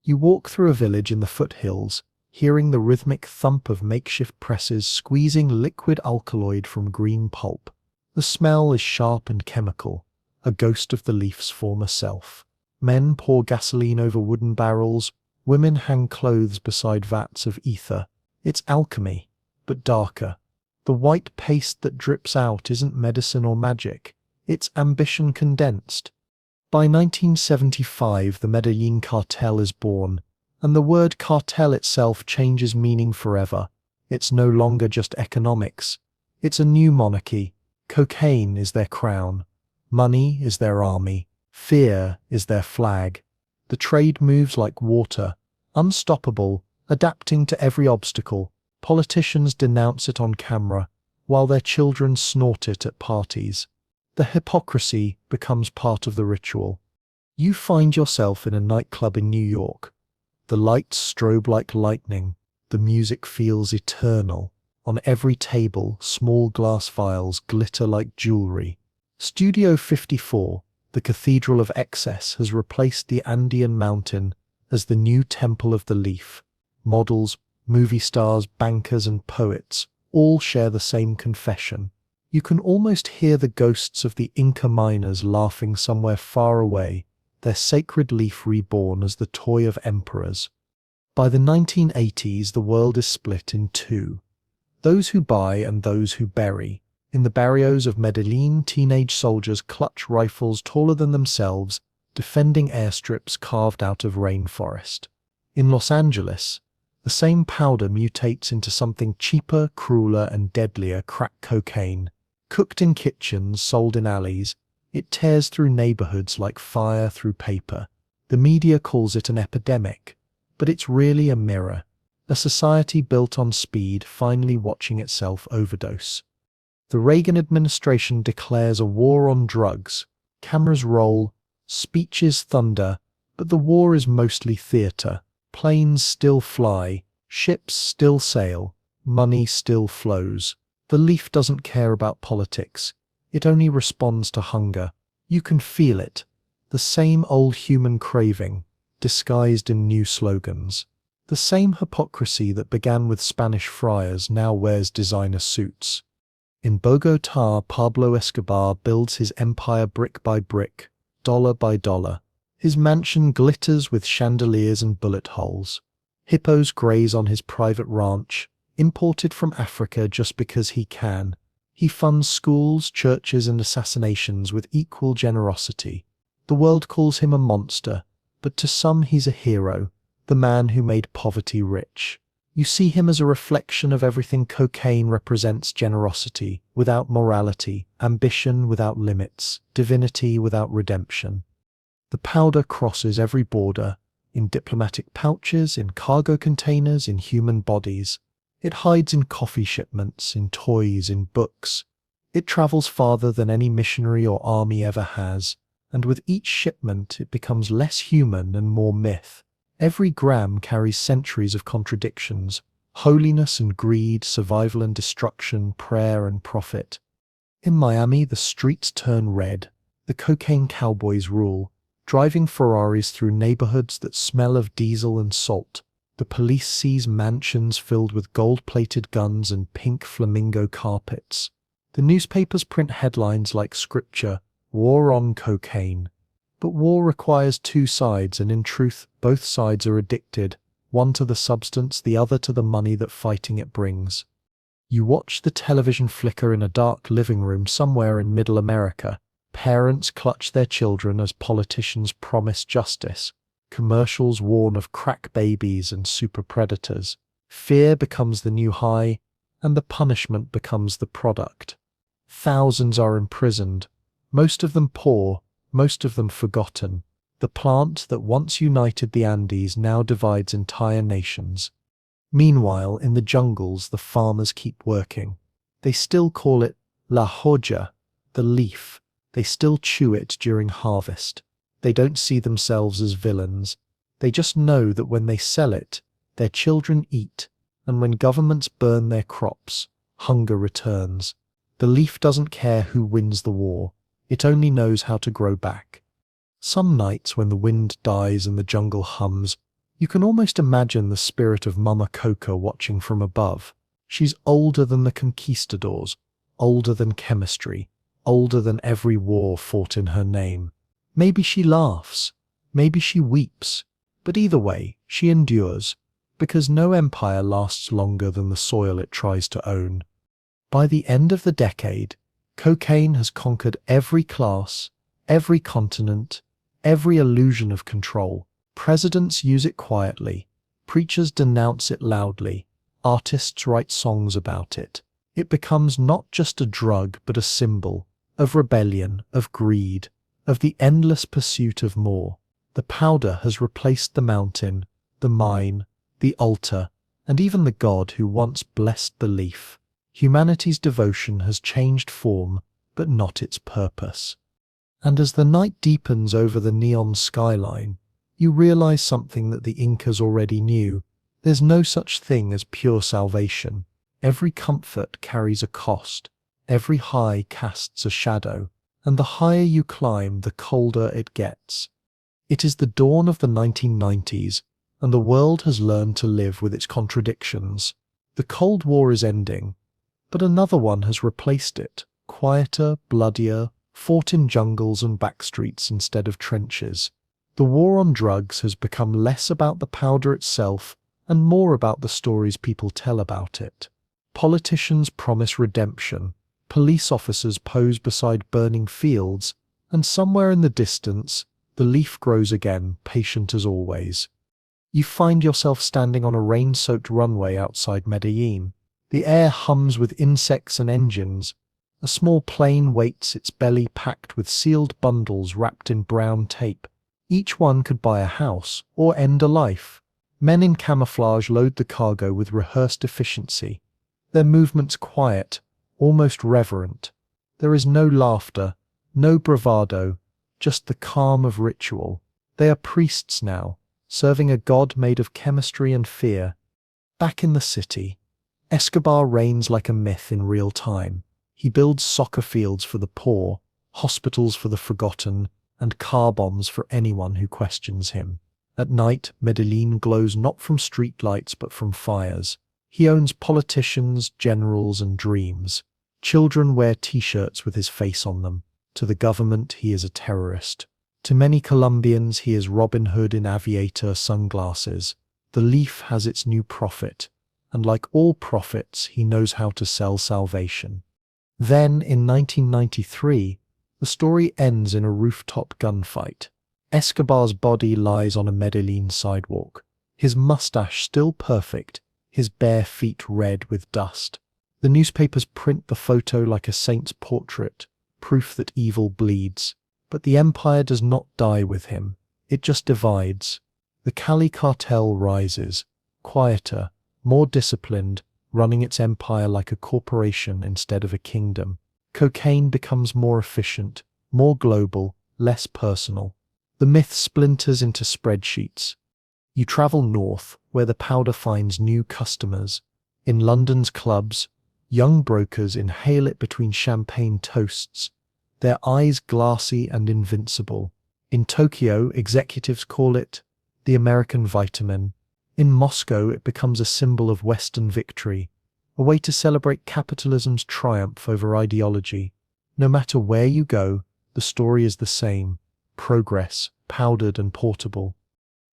You walk through a village in the foothills, hearing the rhythmic thump of makeshift presses squeezing liquid alkaloid from green pulp. The smell is sharp and chemical, a ghost of the leaf's former self. Men pour gasoline over wooden barrels. Women hang clothes beside vats of ether. It's alchemy, but darker. The white paste that drips out isn't medicine or magic. It's ambition condensed. By 1975, the Medellin cartel is born, and the word cartel itself changes meaning forever. It's no longer just economics. It's a new monarchy. Cocaine is their crown. Money is their army. Fear is their flag. The trade moves like water, unstoppable, adapting to every obstacle. Politicians denounce it on camera, while their children snort it at parties. The hypocrisy becomes part of the ritual. You find yourself in a nightclub in New York. The lights strobe like lightning. The music feels eternal. On every table, small glass vials glitter like jewelry. Studio 54, the Cathedral of Excess, has replaced the Andean mountain as the new temple of the leaf. Models, movie stars, bankers, and poets all share the same confession. You can almost hear the ghosts of the Inca miners laughing somewhere far away, their sacred leaf reborn as the toy of emperors. By the 1980s, the world is split in two: those who buy and those who bury. In the barrios of Medellin, teenage soldiers clutch rifles taller than themselves, defending airstrips carved out of rainforest. In Los Angeles, the same powder mutates into something cheaper, crueler, and deadlier: crack cocaine. Cooked in kitchens, sold in alleys, it tears through neighborhoods like fire through paper. The media calls it an epidemic, but it's really a mirror. A society built on speed, finally watching itself overdose. The Reagan administration declares a war on drugs. Cameras roll, speeches thunder, but the war is mostly theater. Planes still fly, ships still sail, money still flows. The leaf doesn't care about politics. It only responds to hunger. You can feel it, the same old human craving, disguised in new slogans. The same hypocrisy that began with Spanish friars now wears designer suits. In Bogotá, Pablo Escobar builds his empire brick by brick, dollar by dollar. His mansion glitters with chandeliers and bullet holes. Hippos graze on his private ranch, imported from Africa just because he can. He funds schools, churches, and assassinations with equal generosity. The world calls him a monster, but to some he's a hero, the man who made poverty rich. You see him as a reflection of everything cocaine represents: generosity without morality, ambition without limits, divinity without redemption. The powder crosses every border, in diplomatic pouches, in cargo containers, in human bodies. It hides in coffee shipments, in toys, in books. It travels farther than any missionary or army ever has, and with each shipment it becomes less human and more myth. Every gram carries centuries of contradictions: holiness and greed, survival and destruction, prayer and profit. In Miami, the streets turn red. The cocaine cowboys rule, driving Ferraris through neighborhoods that smell of diesel and salt. The police seize mansions filled with gold-plated guns and pink flamingo carpets. The newspapers print headlines like scripture: "War on cocaine." But war requires two sides, and in truth, both sides are addicted, one to the substance, the other to the money that fighting it brings. You watch the television flicker in a dark living room somewhere in Middle America. Parents clutch their children as politicians promise justice. Commercials warn of crack babies and super predators. Fear becomes the new high, and the punishment becomes the product. Thousands are imprisoned, most of them poor, most of them forgotten. The plant that once united the Andes now divides entire nations. Meanwhile, in the jungles, the farmers keep working. They still call it la hoja, the leaf. They still chew it during harvest. They don't see themselves as villains. They just know that when they sell it, their children eat, and when governments burn their crops, hunger returns. The leaf doesn't care who wins the war. It only knows how to grow back. Some nights when the wind dies and the jungle hums, you can almost imagine the spirit of Mama Coca watching from above. She's older than the conquistadors, older than chemistry, older than every war fought in her name. Maybe she laughs, maybe she weeps, but either way, she endures, because no empire lasts longer than the soil it tries to own. By the end of the decade, cocaine has conquered every class, every continent, every illusion of control. Presidents use it quietly, preachers denounce it loudly, artists write songs about it. It becomes not just a drug but a symbol of rebellion, of greed, of the endless pursuit of more. The powder has replaced the mountain, the mine, the altar, and even the God who once blessed the leaf. Humanity's devotion has changed form, but not its purpose. And as the night deepens over the neon skyline, you realize something that the Incas already knew. There's no such thing as pure salvation. Every comfort carries a cost. Every high casts a shadow, and the higher you climb, the colder it gets. It is the dawn of the 1990s, and the world has learned to live with its contradictions. The Cold War is ending, but another one has replaced it, quieter, bloodier, fought in jungles and backstreets instead of trenches. The war on drugs has become less about the powder itself and more about the stories people tell about it. Politicians promise redemption, police officers pose beside burning fields, and somewhere in the distance, the leaf grows again, patient as always. You find yourself standing on a rain-soaked runway outside Medellin. The air hums with insects and engines. A small plane waits, its belly packed with sealed bundles wrapped in brown tape. Each one could buy a house or end a life. Men in camouflage load the cargo with rehearsed efficiency. Their movements quiet, almost reverent. There is no laughter, no bravado, just the calm of ritual. They are priests now, serving a god made of chemistry and fear. Back in the city, Escobar reigns like a myth in real time. He builds soccer fields for the poor, hospitals for the forgotten, and car bombs for anyone who questions him. At night, Medellin glows not from streetlights but from fires. He owns politicians, generals, and dreams. Children wear t-shirts with his face on them. To the government, he is a terrorist. To many Colombians, he is Robin Hood in aviator sunglasses. The leaf has its new prophet, and like all prophets, he knows how to sell salvation. Then, in 1993, the story ends in a rooftop gunfight. Escobar's body lies on a Medellin sidewalk, his mustache still perfect, his bare feet red with dust. The newspapers print the photo like a saint's portrait, proof that evil bleeds. But the empire does not die with him, it just divides. The Cali cartel rises, quieter, more disciplined, running its empire like a corporation instead of a kingdom. Cocaine becomes more efficient, more global, less personal. The myth splinters into spreadsheets. You travel north, where the powder finds new customers. In London's clubs, young brokers inhale it between champagne toasts, their eyes glassy and invincible. In Tokyo, executives call it the American vitamin. In Moscow, it becomes a symbol of Western victory, a way to celebrate capitalism's triumph over ideology. No matter where you go, the story is the same: progress, powdered and portable.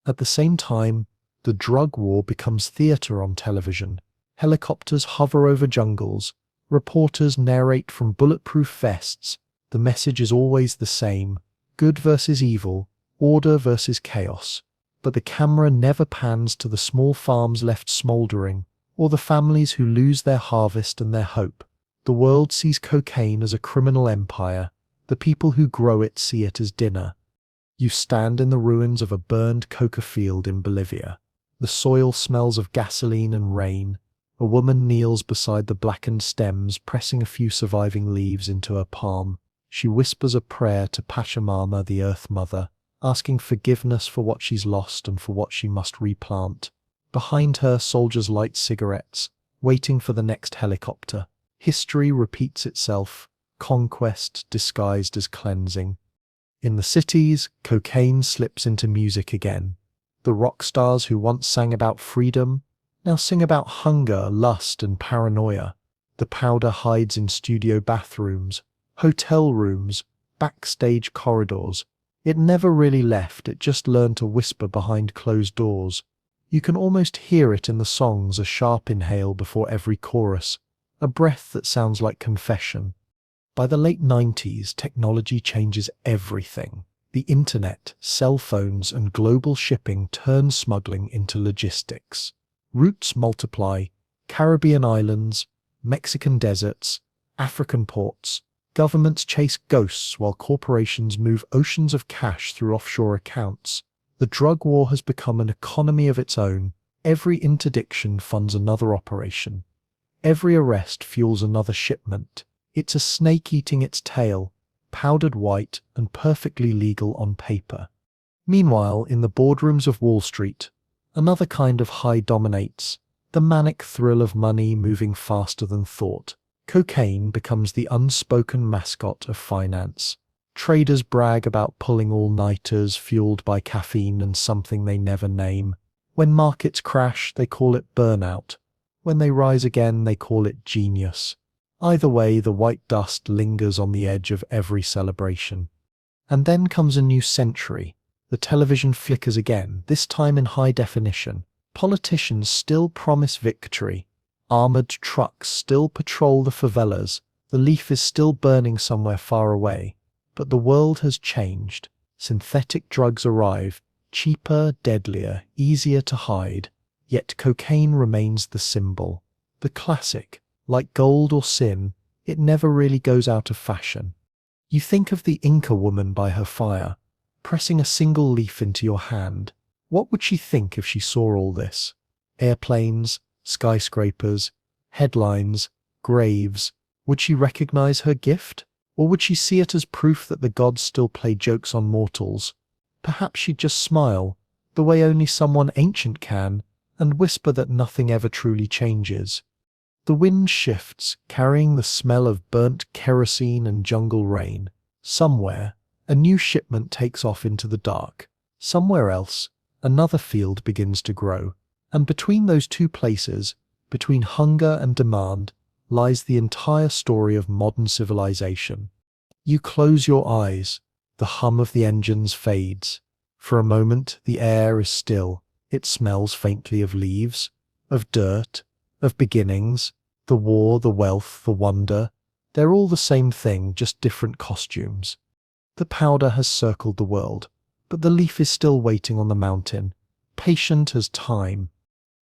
At the same time, the drug war becomes theater on television. Helicopters hover over jungles, reporters narrate from bulletproof vests. The message is always the same: good versus evil, order versus chaos. But the camera never pans to the small farms left smoldering, or the families who lose their harvest and their hope. The world sees cocaine as a criminal empire. The people who grow it see it as dinner. You stand in the ruins of a burned coca field in Bolivia. The soil smells of gasoline and rain. A woman kneels beside the blackened stems, pressing a few surviving leaves into her palm. She whispers a prayer to Pachamama, the Earth Mother, asking forgiveness for what she's lost and for what she must replant. Behind her, soldiers light cigarettes, waiting for the next helicopter. History repeats itself, conquest disguised as cleansing. In the cities, cocaine slips into music again. The rock stars who once sang about freedom now sing about hunger, lust, and paranoia. The powder hides in studio bathrooms, hotel rooms, backstage corridors. It never really left, it just learned to whisper behind closed doors. You can almost hear it in the songs, a sharp inhale before every chorus, a breath that sounds like confession. By the late 90s, technology changes everything. The internet, cell phones, and global shipping turn smuggling into logistics. Routes multiply: Caribbean islands, Mexican deserts, African ports. Governments chase ghosts while corporations move oceans of cash through offshore accounts. The drug war has become an economy of its own. Every interdiction funds another operation. Every arrest fuels another shipment. It's a snake eating its tail, powdered white and perfectly legal on paper. Meanwhile, in the boardrooms of Wall Street, another kind of high dominates, the manic thrill of money moving faster than thought. Cocaine becomes the unspoken mascot of finance. Traders brag about pulling all-nighters fueled by caffeine and something they never name. When markets crash, they call it burnout. When they rise again, they call it genius. Either way, the white dust lingers on the edge of every celebration. And then comes a new century. The television flickers again, this time in high definition. Politicians still promise victory. Armored trucks still patrol the favelas. The leaf is still burning somewhere far away. But the world has changed. Synthetic drugs arrive, cheaper, deadlier, easier to hide. Yet cocaine remains the symbol, the classic. Like gold or sin, it never really goes out of fashion. You think of the Inca woman by her fire, pressing a single leaf into your hand. What would she think if she saw all this? Airplanes, skyscrapers, headlines, graves. Would she recognize her gift? Or would she see it as proof that the gods still play jokes on mortals? Perhaps she'd just smile, the way only someone ancient can, and whisper that nothing ever truly changes. The wind shifts, carrying the smell of burnt kerosene and jungle rain. Somewhere, a new shipment takes off into the dark. Somewhere else, another field begins to grow. And between those two places, between hunger and demand, lies the entire story of modern civilization. You close your eyes. The hum of the engines fades. For a moment, the air is still. It smells faintly of leaves, of dirt, of beginnings, the war, the wealth, the wonder. They're all the same thing, just different costumes. The powder has circled the world, but the leaf is still waiting on the mountain, patient as time.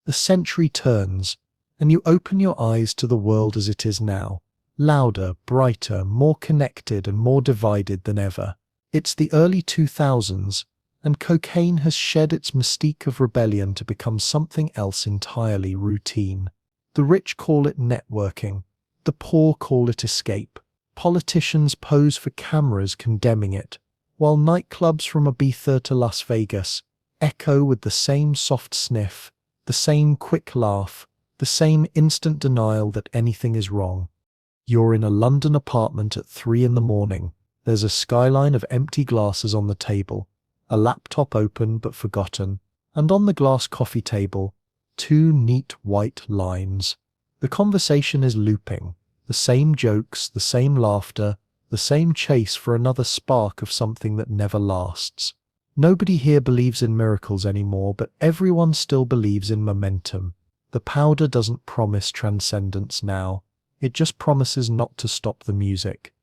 The century turns, and you open your eyes to the world as it is now, louder, brighter, more connected and more divided than ever. It's the early 2000s, and cocaine has shed its mystique of rebellion to become something else entirely routine. The rich call it networking. The poor call it escape. Politicians pose for cameras condemning it, while nightclubs from Ibiza to Las Vegas echo with the same soft sniff, the same quick laugh, the same instant denial that anything is wrong. You're in a London apartment at 3 in the morning. There's a skyline of empty glasses on the table, a laptop open but forgotten, and on the glass coffee table, 2 neat white lines. The conversation is looping, the same jokes, the same laughter, the same chase for another spark of something that never lasts. Nobody here believes in miracles anymore, but everyone still believes in momentum. The powder doesn't promise transcendence now. It just promises not to stop the music.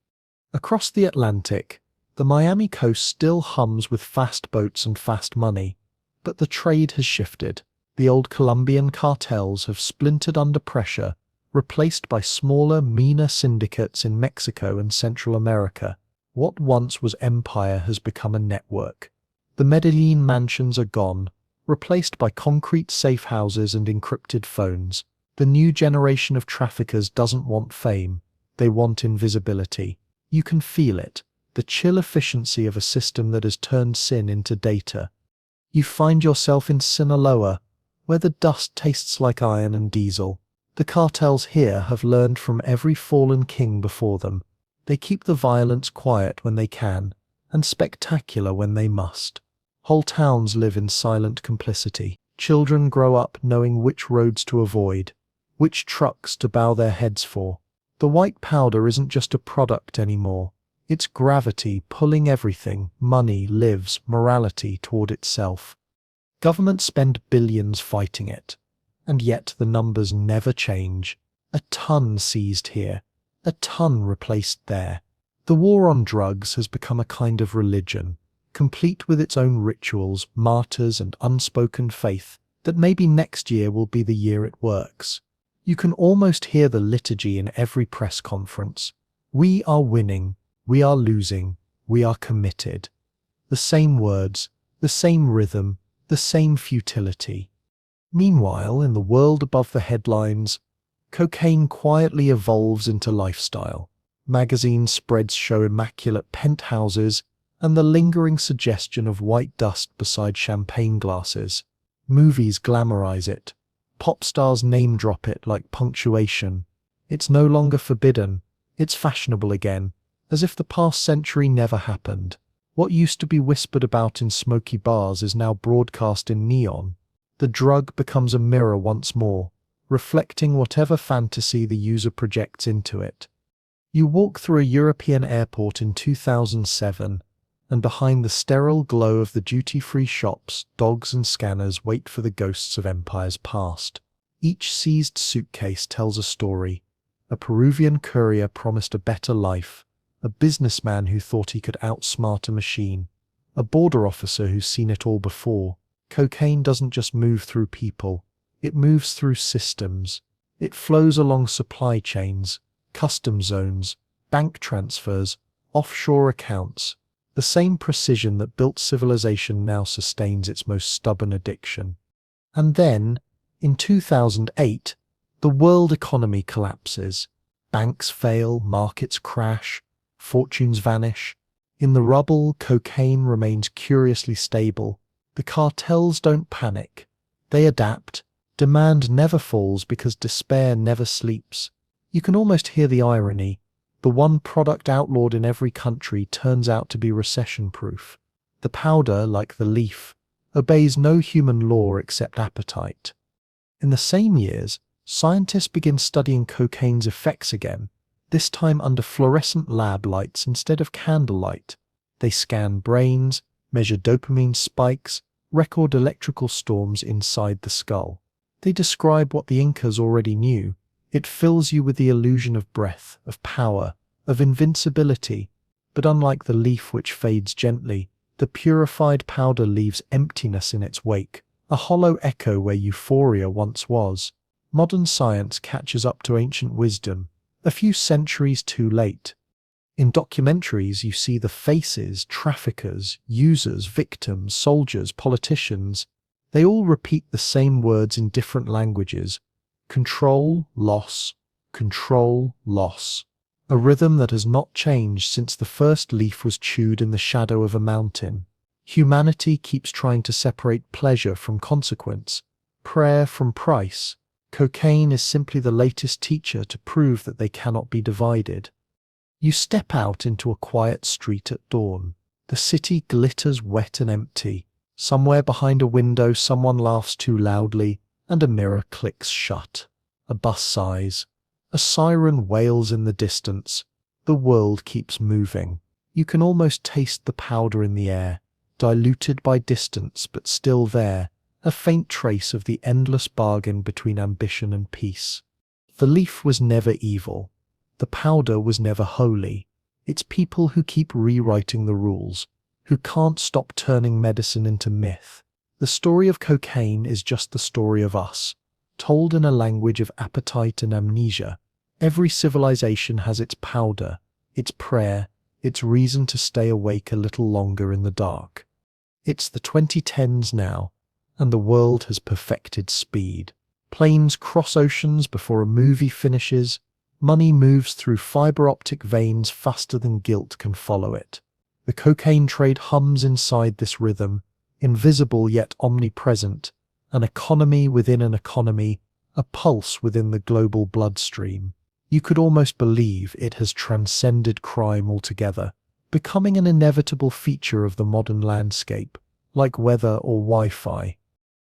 Across the Atlantic, the Miami coast still hums with fast boats and fast money, but the trade has shifted. The old Colombian cartels have splintered under pressure, replaced by smaller, meaner syndicates in Mexico and Central America. What once was empire has become a network. The Medellin mansions are gone, replaced by concrete safe houses and encrypted phones. The new generation of traffickers doesn't want fame, they want invisibility. You can feel it, the chill efficiency of a system that has turned sin into data. You find yourself in Sinaloa, where the dust tastes like iron and diesel. The cartels here have learned from every fallen king before them. They keep the violence quiet when they can, and spectacular when they must. Whole towns live in silent complicity. Children grow up knowing which roads to avoid, which trucks to bow their heads for. The white powder isn't just a product anymore. It's gravity pulling everything, money, lives, morality toward itself. Governments spend billions fighting it, and yet the numbers never change. A ton seized here, a ton replaced there. The war on drugs has become a kind of religion, complete with its own rituals, martyrs, and unspoken faith that maybe next year will be the year it works. You can almost hear the liturgy in every press conference. We are winning, we are losing, we are committed. The same words, the same rhythm, the same futility. Meanwhile, in the world above the headlines, cocaine quietly evolves into lifestyle. Magazine spreads show immaculate penthouses and the lingering suggestion of white dust beside champagne glasses. Movies glamorize it. Pop stars name drop it like punctuation. It's no longer forbidden. It's fashionable again, as if the past century never happened. What used to be whispered about in smoky bars is now broadcast in neon. The drug becomes a mirror once more, reflecting whatever fantasy the user projects into it. You walk through a European airport in 2007, and behind the sterile glow of the duty-free shops, dogs and scanners wait for the ghosts of empires past. Each seized suitcase tells a story. A Peruvian courier promised a better life, a businessman who thought he could outsmart a machine, a border officer who's seen it all before. Cocaine doesn't just move through people, it moves through systems. It flows along supply chains, custom zones, bank transfers, offshore accounts. The same precision that built civilization now sustains its most stubborn addiction. And then, in 2008, the world economy collapses. Banks fail, markets crash, fortunes vanish. In the rubble, cocaine remains curiously stable. The cartels don't panic. They adapt. Demand never falls because despair never sleeps. You can almost hear the irony. The one product outlawed in every country turns out to be recession-proof. The powder, like the leaf, obeys no human law except appetite. In the same years, scientists begin studying cocaine's effects again, this time under fluorescent lab lights instead of candlelight. They scan brains, measure dopamine spikes, record electrical storms inside the skull. They describe what the Incas already knew. It fills you with the illusion of breath, of power, of invincibility. But unlike the leaf which fades gently, the purified powder leaves emptiness in its wake, a hollow echo where euphoria once was. Modern science catches up to ancient wisdom, a few centuries too late. In documentaries, you see the faces, traffickers, users, victims, soldiers, politicians. They all repeat the same words in different languages. Control, loss, control, loss. A rhythm that has not changed since the first leaf was chewed in the shadow of a mountain. Humanity keeps trying to separate pleasure from consequence, prayer from price. Cocaine is simply the latest teacher to prove that they cannot be divided. You step out into a quiet street at dawn. The city glitters wet and empty. Somewhere behind a window, someone laughs too loudly, and a mirror clicks shut. A bus sighs. A siren wails in the distance. The world keeps moving. You can almost taste the powder in the air, diluted by distance but still there, a faint trace of the endless bargain between ambition and peace. The leaf was never evil. The powder was never holy. It's people who keep rewriting the rules, who can't stop turning medicine into myth. The story of cocaine is just the story of us, told in a language of appetite and amnesia. Every civilization has its powder, its prayer, its reason to stay awake a little longer in the dark. It's the 2010s now, and the world has perfected speed. Planes cross oceans before a movie finishes. Money moves through fiber optic veins faster than guilt can follow it. The cocaine trade hums inside this rhythm, invisible yet omnipresent, an economy within an economy, a pulse within the global bloodstream. You could almost believe it has transcended crime altogether, becoming an inevitable feature of the modern landscape, like weather or Wi-Fi.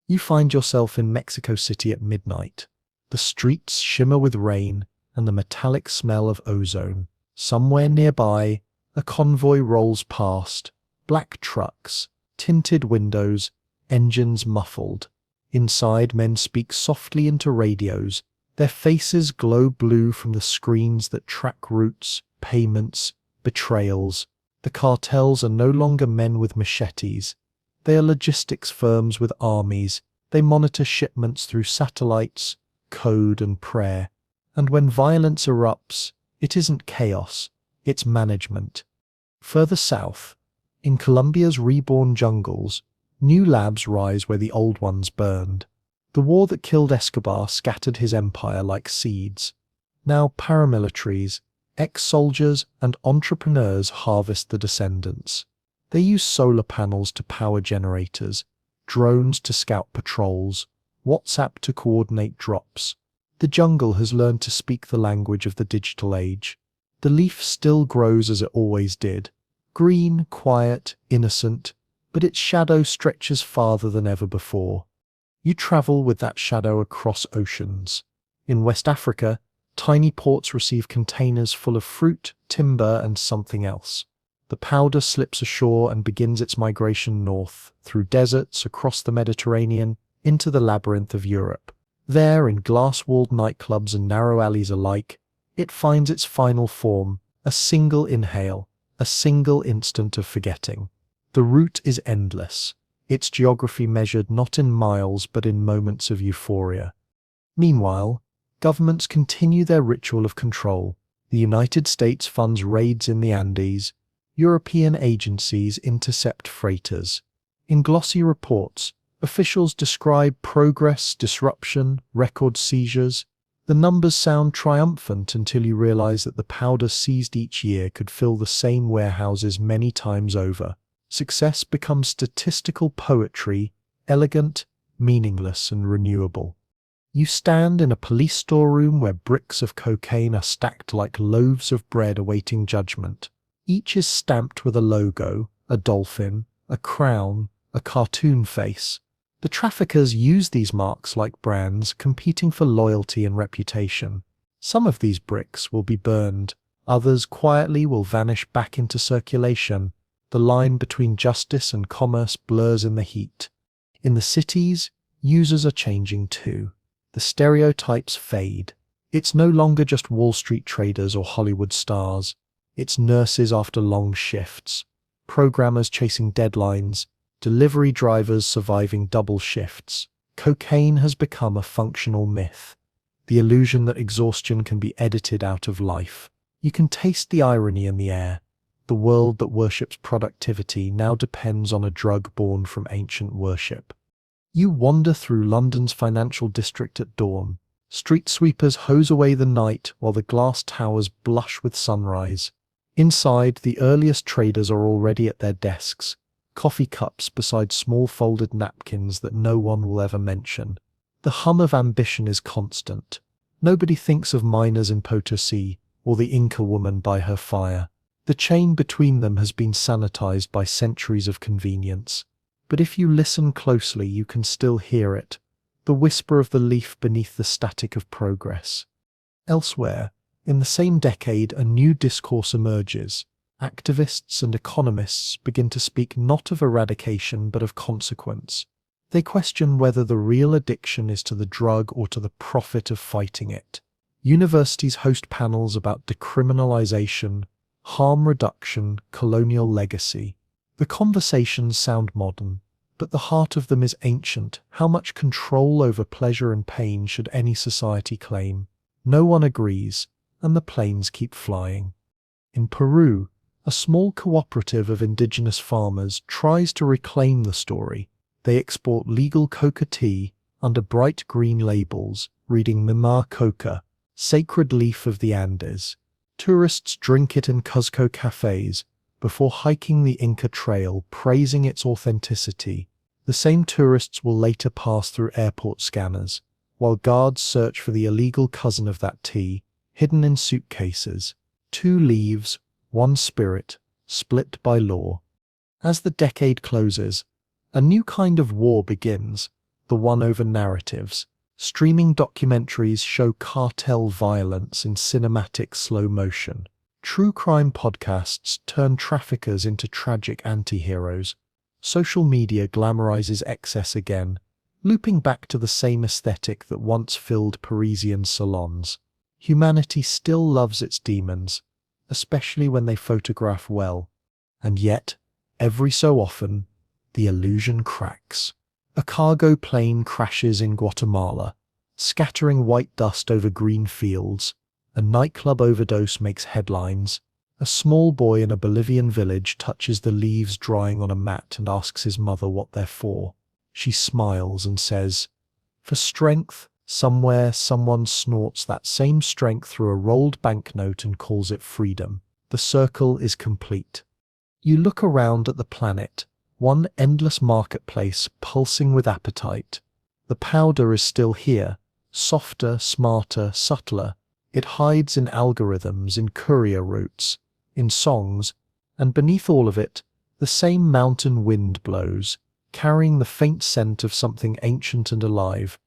You find yourself in Mexico City at midnight. The streets shimmer with rain and the metallic smell of ozone. Somewhere nearby, a convoy rolls past, black trucks, tinted windows, engines muffled. Inside, men speak softly into radios. Their faces glow blue from the screens that track routes, payments, betrayals. The cartels are no longer men with machetes. They are logistics firms with armies. They monitor shipments through satellites, code and prayer. And when violence erupts, it isn't chaos, it's management. Further south, in Colombia's reborn jungles, new labs rise where the old ones burned. The war that killed Escobar scattered his empire like seeds. Now paramilitaries, ex-soldiers and entrepreneurs harvest the descendants. They use solar panels to power generators, drones to scout patrols, WhatsApp to coordinate drops. The jungle has learned to speak the language of the digital age. The leaf still grows as it always did. Green, quiet, innocent, but its shadow stretches farther than ever before. You travel with that shadow across oceans. In West Africa, tiny ports receive containers full of fruit, timber, and something else. The powder slips ashore and begins its migration north, through deserts, across the Mediterranean, into the labyrinth of Europe. There, in glass-walled nightclubs and narrow alleys alike, it finds its final form, a single inhale, a single instant of forgetting. The route is endless, its geography measured not in miles but in moments of euphoria. Meanwhile, governments continue their ritual of control. The United States funds raids in the Andes. European agencies intercept freighters. In glossy reports, officials describe progress, disruption, record seizures. The numbers sound triumphant until you realize that the powder seized each year could fill the same warehouses many times over. Success becomes statistical poetry, elegant, meaningless, and renewable. You stand in a police storeroom where bricks of cocaine are stacked like loaves of bread awaiting judgment. Each is stamped with a logo, a dolphin, a crown, a cartoon face. The traffickers use these marks like brands, competing for loyalty and reputation. Some of these bricks will be burned, others quietly will vanish back into circulation. The line between justice and commerce blurs in the heat. In the cities, users are changing too. The stereotypes fade. It's no longer just Wall Street traders or Hollywood stars. It's nurses after long shifts, programmers chasing deadlines, delivery drivers surviving double shifts. Cocaine has become a functional myth. The illusion that exhaustion can be edited out of life. You can taste the irony in the air. The world that worships productivity now depends on a drug born from ancient worship. You wander through London's financial district at dawn. Street sweepers hose away the night while the glass towers blush with sunrise. Inside, the earliest traders are already at their desks, coffee cups beside small folded napkins that no one will ever mention. The hum of ambition is constant. Nobody thinks of miners in Potosi or the Inca woman by her fire. The chain between them has been sanitized by centuries of convenience. But if you listen closely, you can still hear it, the whisper of the leaf beneath the static of progress. Elsewhere, in the same decade, a new discourse emerges. Activists and economists begin to speak not of eradication but of consequence. They question whether the real addiction is to the drug or to the profit of fighting it. Universities host panels about decriminalization, harm reduction, colonial legacy. The conversations sound modern, but the heart of them is ancient. How much control over pleasure and pain should any society claim? No one agrees, and the planes keep flying. In Peru, a small cooperative of indigenous farmers tries to reclaim the story. They export legal coca tea under bright green labels, reading Mimar Coca, sacred leaf of the Andes. Tourists drink it in Cuzco cafes before hiking the Inca Trail, praising its authenticity. The same tourists will later pass through airport scanners, while guards search for the illegal cousin of that tea, hidden in suitcases. 2 leaves, 1 spirit, split by law. As the decade closes, a new kind of war begins, the one over narratives. Streaming documentaries show cartel violence in cinematic slow motion. True crime podcasts turn traffickers into tragic anti-heroes. Social media glamorizes excess again, looping back to the same aesthetic that once filled Parisian salons. Humanity still loves its demons, especially when they photograph well. And yet, every so often, the illusion cracks. A cargo plane crashes in Guatemala, scattering white dust over green fields. A nightclub overdose makes headlines. A small boy in a Bolivian village touches the leaves drying on a mat and asks his mother what they're for. She smiles and says, "For strength." Somewhere, someone snorts that same strength through a rolled banknote and calls it freedom. The circle is complete. You look around at the planet, one endless marketplace pulsing with appetite. The powder is still here, softer, smarter, subtler. It hides in algorithms, in courier routes, in songs, and beneath all of it, the same mountain wind blows, carrying the faint scent of something ancient and alive.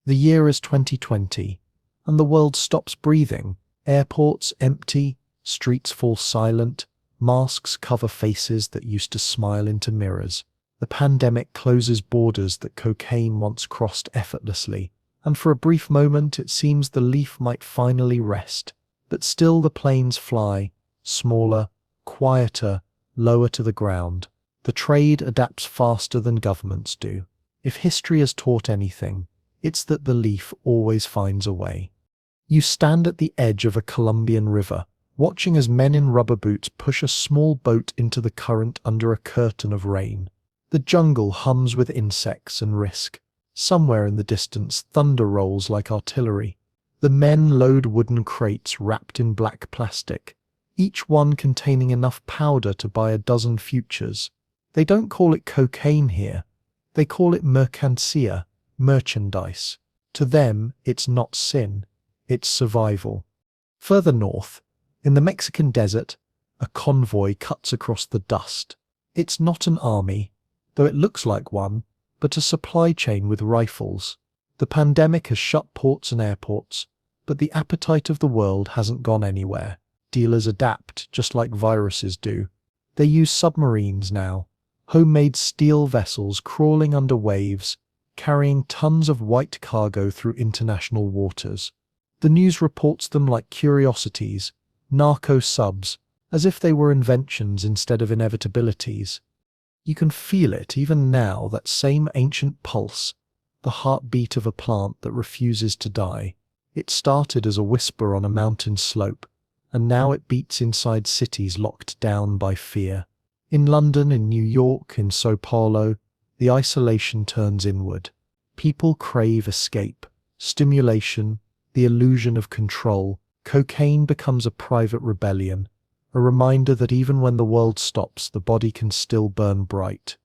The year is 2020, and the world stops breathing. Airports empty, streets fall silent, masks cover faces that used to smile into mirrors. The pandemic closes borders that cocaine once crossed effortlessly, and for a brief moment it seems the leaf might finally rest. But still the planes fly, smaller, quieter, lower to the ground. The trade adapts faster than governments do. If history has taught anything, it's that the leaf always finds a way. You stand at the edge of a Colombian river, watching as men in rubber boots push a small boat into the current under a curtain of rain. The jungle hums with insects and risk. Somewhere in the distance, thunder rolls like artillery. The men load wooden crates wrapped in black plastic, each one containing enough powder to buy a dozen futures. They don't call it cocaine here. They call it mercancía, merchandise. To them, it's not sin, it's survival. Further north, in the Mexican desert, a convoy cuts across the dust. It's not an army, though it looks like one, but a supply chain with rifles. The pandemic has shut ports and airports, but the appetite of the world hasn't gone anywhere. Dealers adapt, just like viruses do. They use submarines now, homemade steel vessels crawling under waves, carrying tons of white cargo through international waters. The news reports them like curiosities, narco subs, as if they were inventions instead of inevitabilities. You can feel it even now, that same ancient pulse, the heartbeat of a plant that refuses to die. It started as a whisper on a mountain slope, and now it beats inside cities locked down by fear. In London, in New York, in Sao Paulo, the isolation turns inward. People crave escape, stimulation, the illusion of control. Cocaine becomes a private rebellion, a reminder that even when the world stops, the body can still burn bright.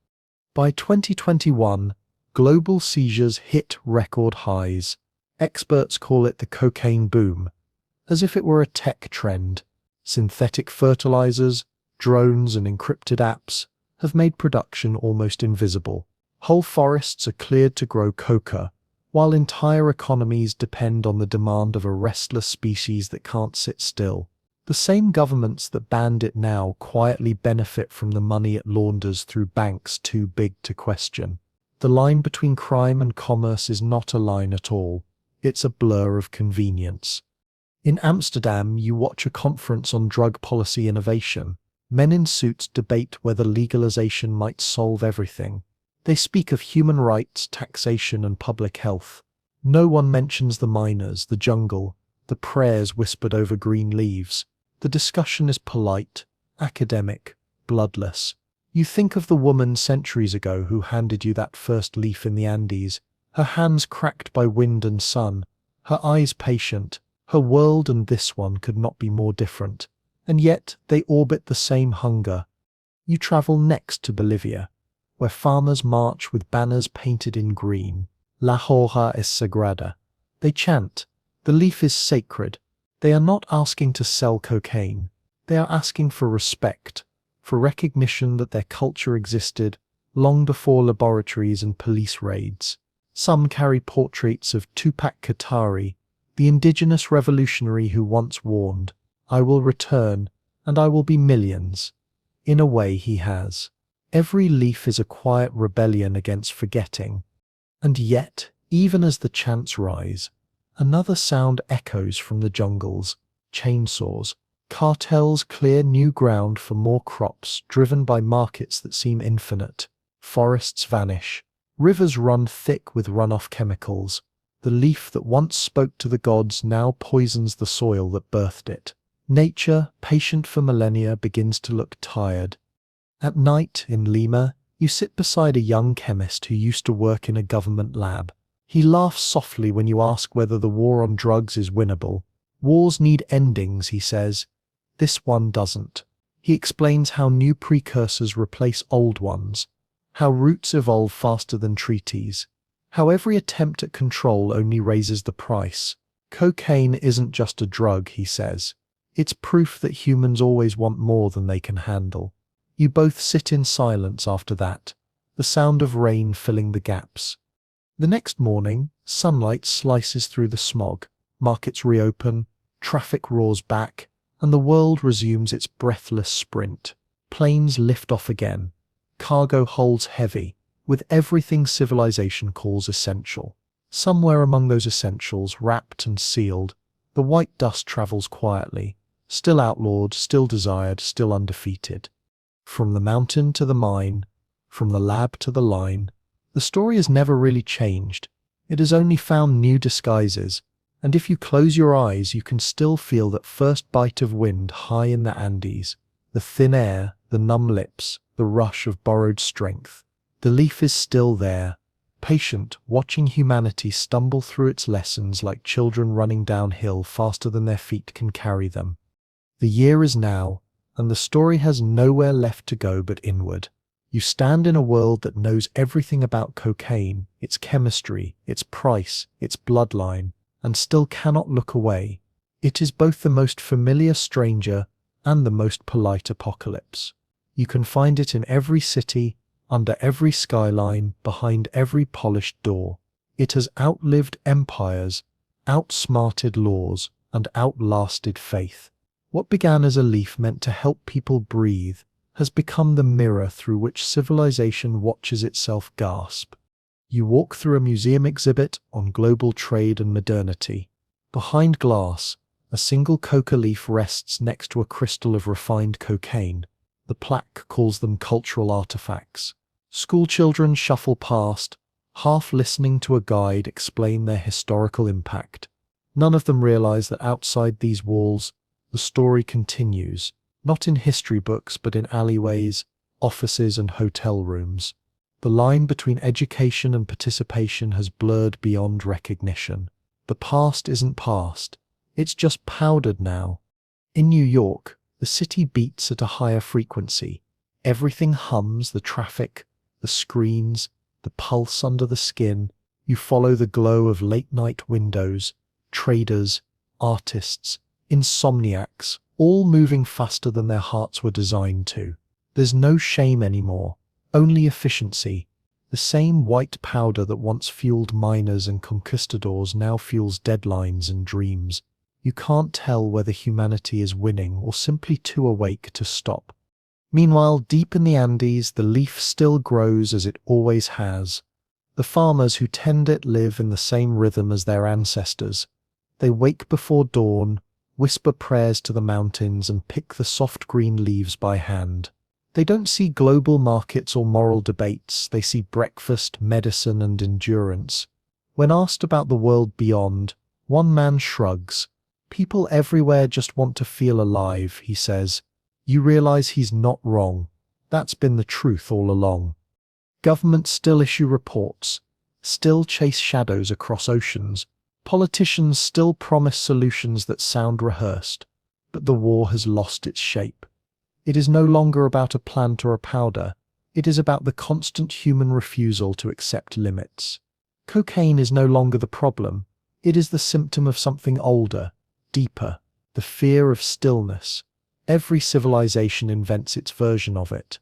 By 2021, global seizures hit record highs. Experts call it the cocaine boom, as if it were a tech trend. Synthetic fertilizers, drones, and encrypted apps have made production almost invisible. Whole forests are cleared to grow coca, while entire economies depend on the demand of a restless species that can't sit still. The same governments that banned it now quietly benefit from the money it launders through banks too big to question. The line between crime and commerce is not a line at all. It's a blur of convenience. In Amsterdam, you watch a conference on drug policy innovation. Men in suits debate whether legalization might solve everything. They speak of human rights, taxation, and public health. No one mentions the miners, the jungle, the prayers whispered over green leaves. The discussion is polite, academic, bloodless. You think of the woman centuries ago who handed you that first leaf in the Andes, her hands cracked by wind and sun, her eyes patient. Her world and this one could not be more different, and yet they orbit the same hunger. You travel next to Bolivia, where farmers march with banners painted in green. La hoja es sagrada. They chant, the leaf is sacred. They are not asking to sell cocaine. They are asking for respect, for recognition that their culture existed long before laboratories and police raids. Some carry portraits of Tupac Katari, the indigenous revolutionary who once warned, "I will return, and I will be millions." In a way, he has. Every leaf is a quiet rebellion against forgetting. And yet, even as the chants rise, another sound echoes from the jungles. Chainsaws. Cartels clear new ground for more crops, driven by markets that seem infinite. Forests vanish. Rivers run thick with runoff chemicals. The leaf that once spoke to the gods now poisons the soil that birthed it. Nature, patient for millennia, begins to look tired. At night, in Lima, you sit beside a young chemist who used to work in a government lab. He laughs softly when you ask whether the war on drugs is winnable. Wars need endings, he says. This one doesn't. He explains how new precursors replace old ones, how roots evolve faster than treaties, how every attempt at control only raises the price. Cocaine isn't just a drug, he says. It's proof that humans always want more than they can handle. You both sit in silence after that, the sound of rain filling the gaps. The next morning, sunlight slices through the smog. Markets reopen, traffic roars back, and the world resumes its breathless sprint. Planes lift off again. Cargo holds heavy, with everything civilization calls essential. Somewhere among those essentials, wrapped and sealed, the white dust travels quietly, still outlawed, still desired, still undefeated. From the mountain to the mine, from the lab to the line, the story has never really changed. It has only found new disguises, and if you close your eyes, you can still feel that first bite of wind high in the Andes, the thin air, the numb lips, the rush of borrowed strength. The leaf is still there, patient, watching humanity stumble through its lessons like children running downhill faster than their feet can carry them. The year is now, and the story has nowhere left to go but inward. You stand in a world that knows everything about cocaine, its chemistry, its price, its bloodline, and still cannot look away. It is both the most familiar stranger and the most polite apocalypse. You can find it in every city, under every skyline, behind every polished door. It has outlived empires, outsmarted laws, and outlasted faith. What began as a leaf meant to help people breathe has become the mirror through which civilization watches itself gasp. You walk through a museum exhibit on global trade and modernity. Behind glass, a single coca leaf rests next to a crystal of refined cocaine. The plaque calls them cultural artifacts. Schoolchildren shuffle past, half listening to a guide explain their historical impact. None of them realize that outside these walls, the story continues, not in history books but in alleyways, offices and hotel rooms. The line between education and participation has blurred beyond recognition. The past isn't past, it's just powdered now. In New York, the city beats at a higher frequency. Everything hums, the traffic, the screens, the pulse under the skin. You follow the glow of late-night windows, traders, artists, insomniacs, all moving faster than their hearts were designed to. There's no shame anymore, only efficiency. The same white powder that once fueled miners and conquistadors now fuels deadlines and dreams. You can't tell whether humanity is winning or simply too awake to stop. Meanwhile, deep in the Andes, the leaf still grows as it always has. The farmers who tend it live in the same rhythm as their ancestors. They wake before dawn, whisper prayers to the mountains, and pick the soft green leaves by hand. They don't see global markets or moral debates, they see breakfast, medicine, and endurance. When asked about the world beyond, one man shrugs. People everywhere just want to feel alive, he says. You realize he's not wrong. That's been the truth all along. Governments still issue reports, still chase shadows across oceans. Politicians still promise solutions that sound rehearsed, but the war has lost its shape. It is no longer about a plant or a powder. It is about the constant human refusal to accept limits. Cocaine is no longer the problem. It is the symptom of something older, deeper, the fear of stillness. Every civilization invents its version of it.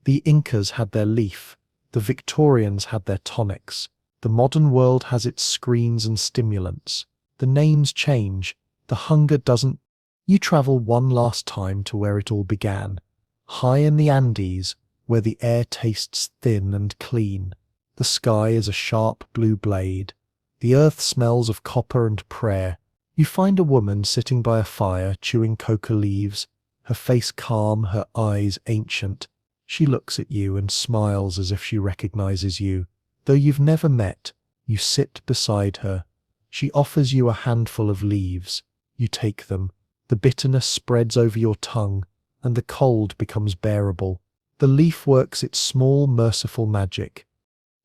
The Incas had their leaf. The Victorians had their tonics. The modern world has its screens and stimulants. The names change. The hunger doesn't. You travel one last time to where it all began. High in the Andes, where the air tastes thin and clean. The sky is a sharp blue blade. The earth smells of copper and prayer. You find a woman sitting by a fire, chewing coca leaves, her face calm, her eyes ancient. She looks at you and smiles as if she recognizes you. Though you've never met, you sit beside her. She offers you a handful of leaves. You take them. The bitterness spreads over your tongue, and the cold becomes bearable. The leaf works its small, merciful magic.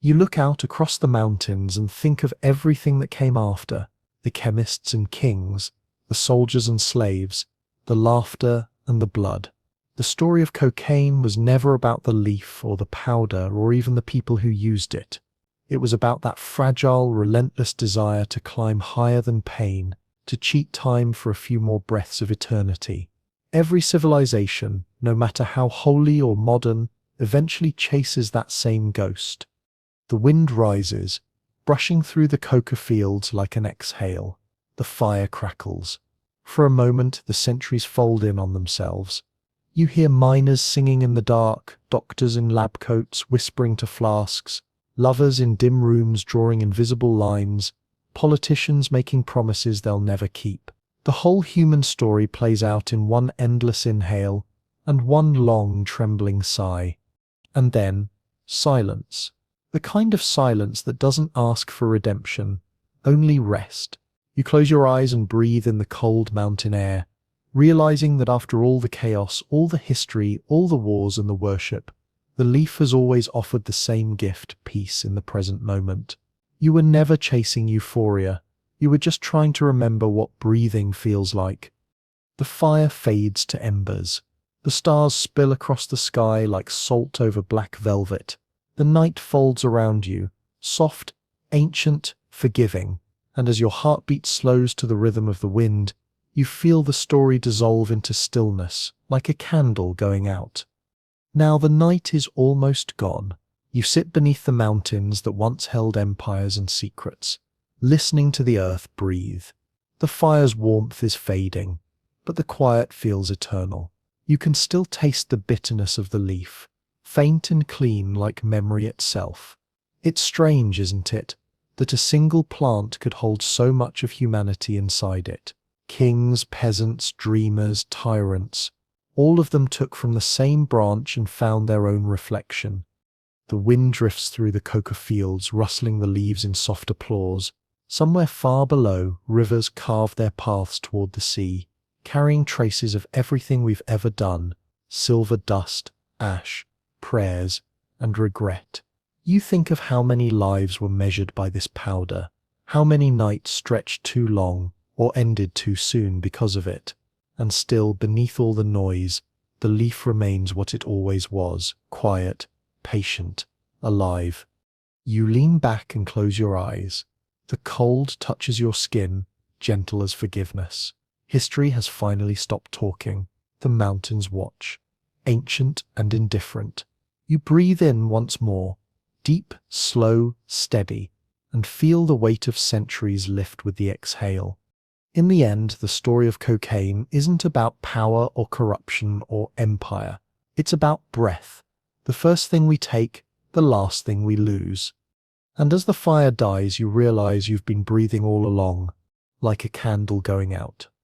You look out across the mountains and think of everything that came after, the chemists and kings, the soldiers and slaves, the laughter and the blood. The story of cocaine was never about the leaf or the powder or even the people who used it. It was about that fragile, relentless desire to climb higher than pain, to cheat time for a few more breaths of eternity. Every civilization, no matter how holy or modern, eventually chases that same ghost. The wind rises, brushing through the coca fields like an exhale. The fire crackles. For a moment, the centuries fold in on themselves. You hear miners singing in the dark, doctors in lab coats whispering to flasks, lovers in dim rooms drawing invisible lines, politicians making promises they'll never keep. The whole human story plays out in one endless inhale and one long, trembling sigh. And then, silence. The kind of silence that doesn't ask for redemption, only rest. You close your eyes and breathe in the cold mountain air, realizing that after all the chaos, all the history, all the wars and the worship, the leaf has always offered the same gift, peace in the present moment. You were never chasing euphoria. You were just trying to remember what breathing feels like. The fire fades to embers. The stars spill across the sky like salt over black velvet. The night folds around you, soft, ancient, forgiving, and as your heartbeat slows to the rhythm of the wind, you feel the story dissolve into stillness, like a candle going out. Now the night is almost gone. You sit beneath the mountains that once held empires and secrets, listening to the earth breathe. The fire's warmth is fading, but the quiet feels eternal. You can still taste the bitterness of the leaf, faint and clean like memory itself. It's strange, isn't it, that a single plant could hold so much of humanity inside it. Kings, peasants, dreamers, tyrants, all of them took from the same branch and found their own reflection. The wind drifts through the coca fields, rustling the leaves in soft applause. Somewhere far below, rivers carve their paths toward the sea, carrying traces of everything we've ever done: silver dust, ash, prayers, and regret. You think of how many lives were measured by this powder, how many nights stretched too long or ended too soon because of it, and still, beneath all the noise, the leaf remains what it always was: quiet, patient, alive. You lean back and close your eyes. The cold touches your skin, gentle as forgiveness. History has finally stopped talking. The mountains watch, ancient and indifferent. You breathe in once more, deep, slow, steady, and feel the weight of centuries lift with the exhale. In the end, the story of cocaine isn't about power or corruption or empire. It's about breath. The first thing we take, the last thing we lose. And as the fire dies, you realize you've been breathing all along, like a candle going out.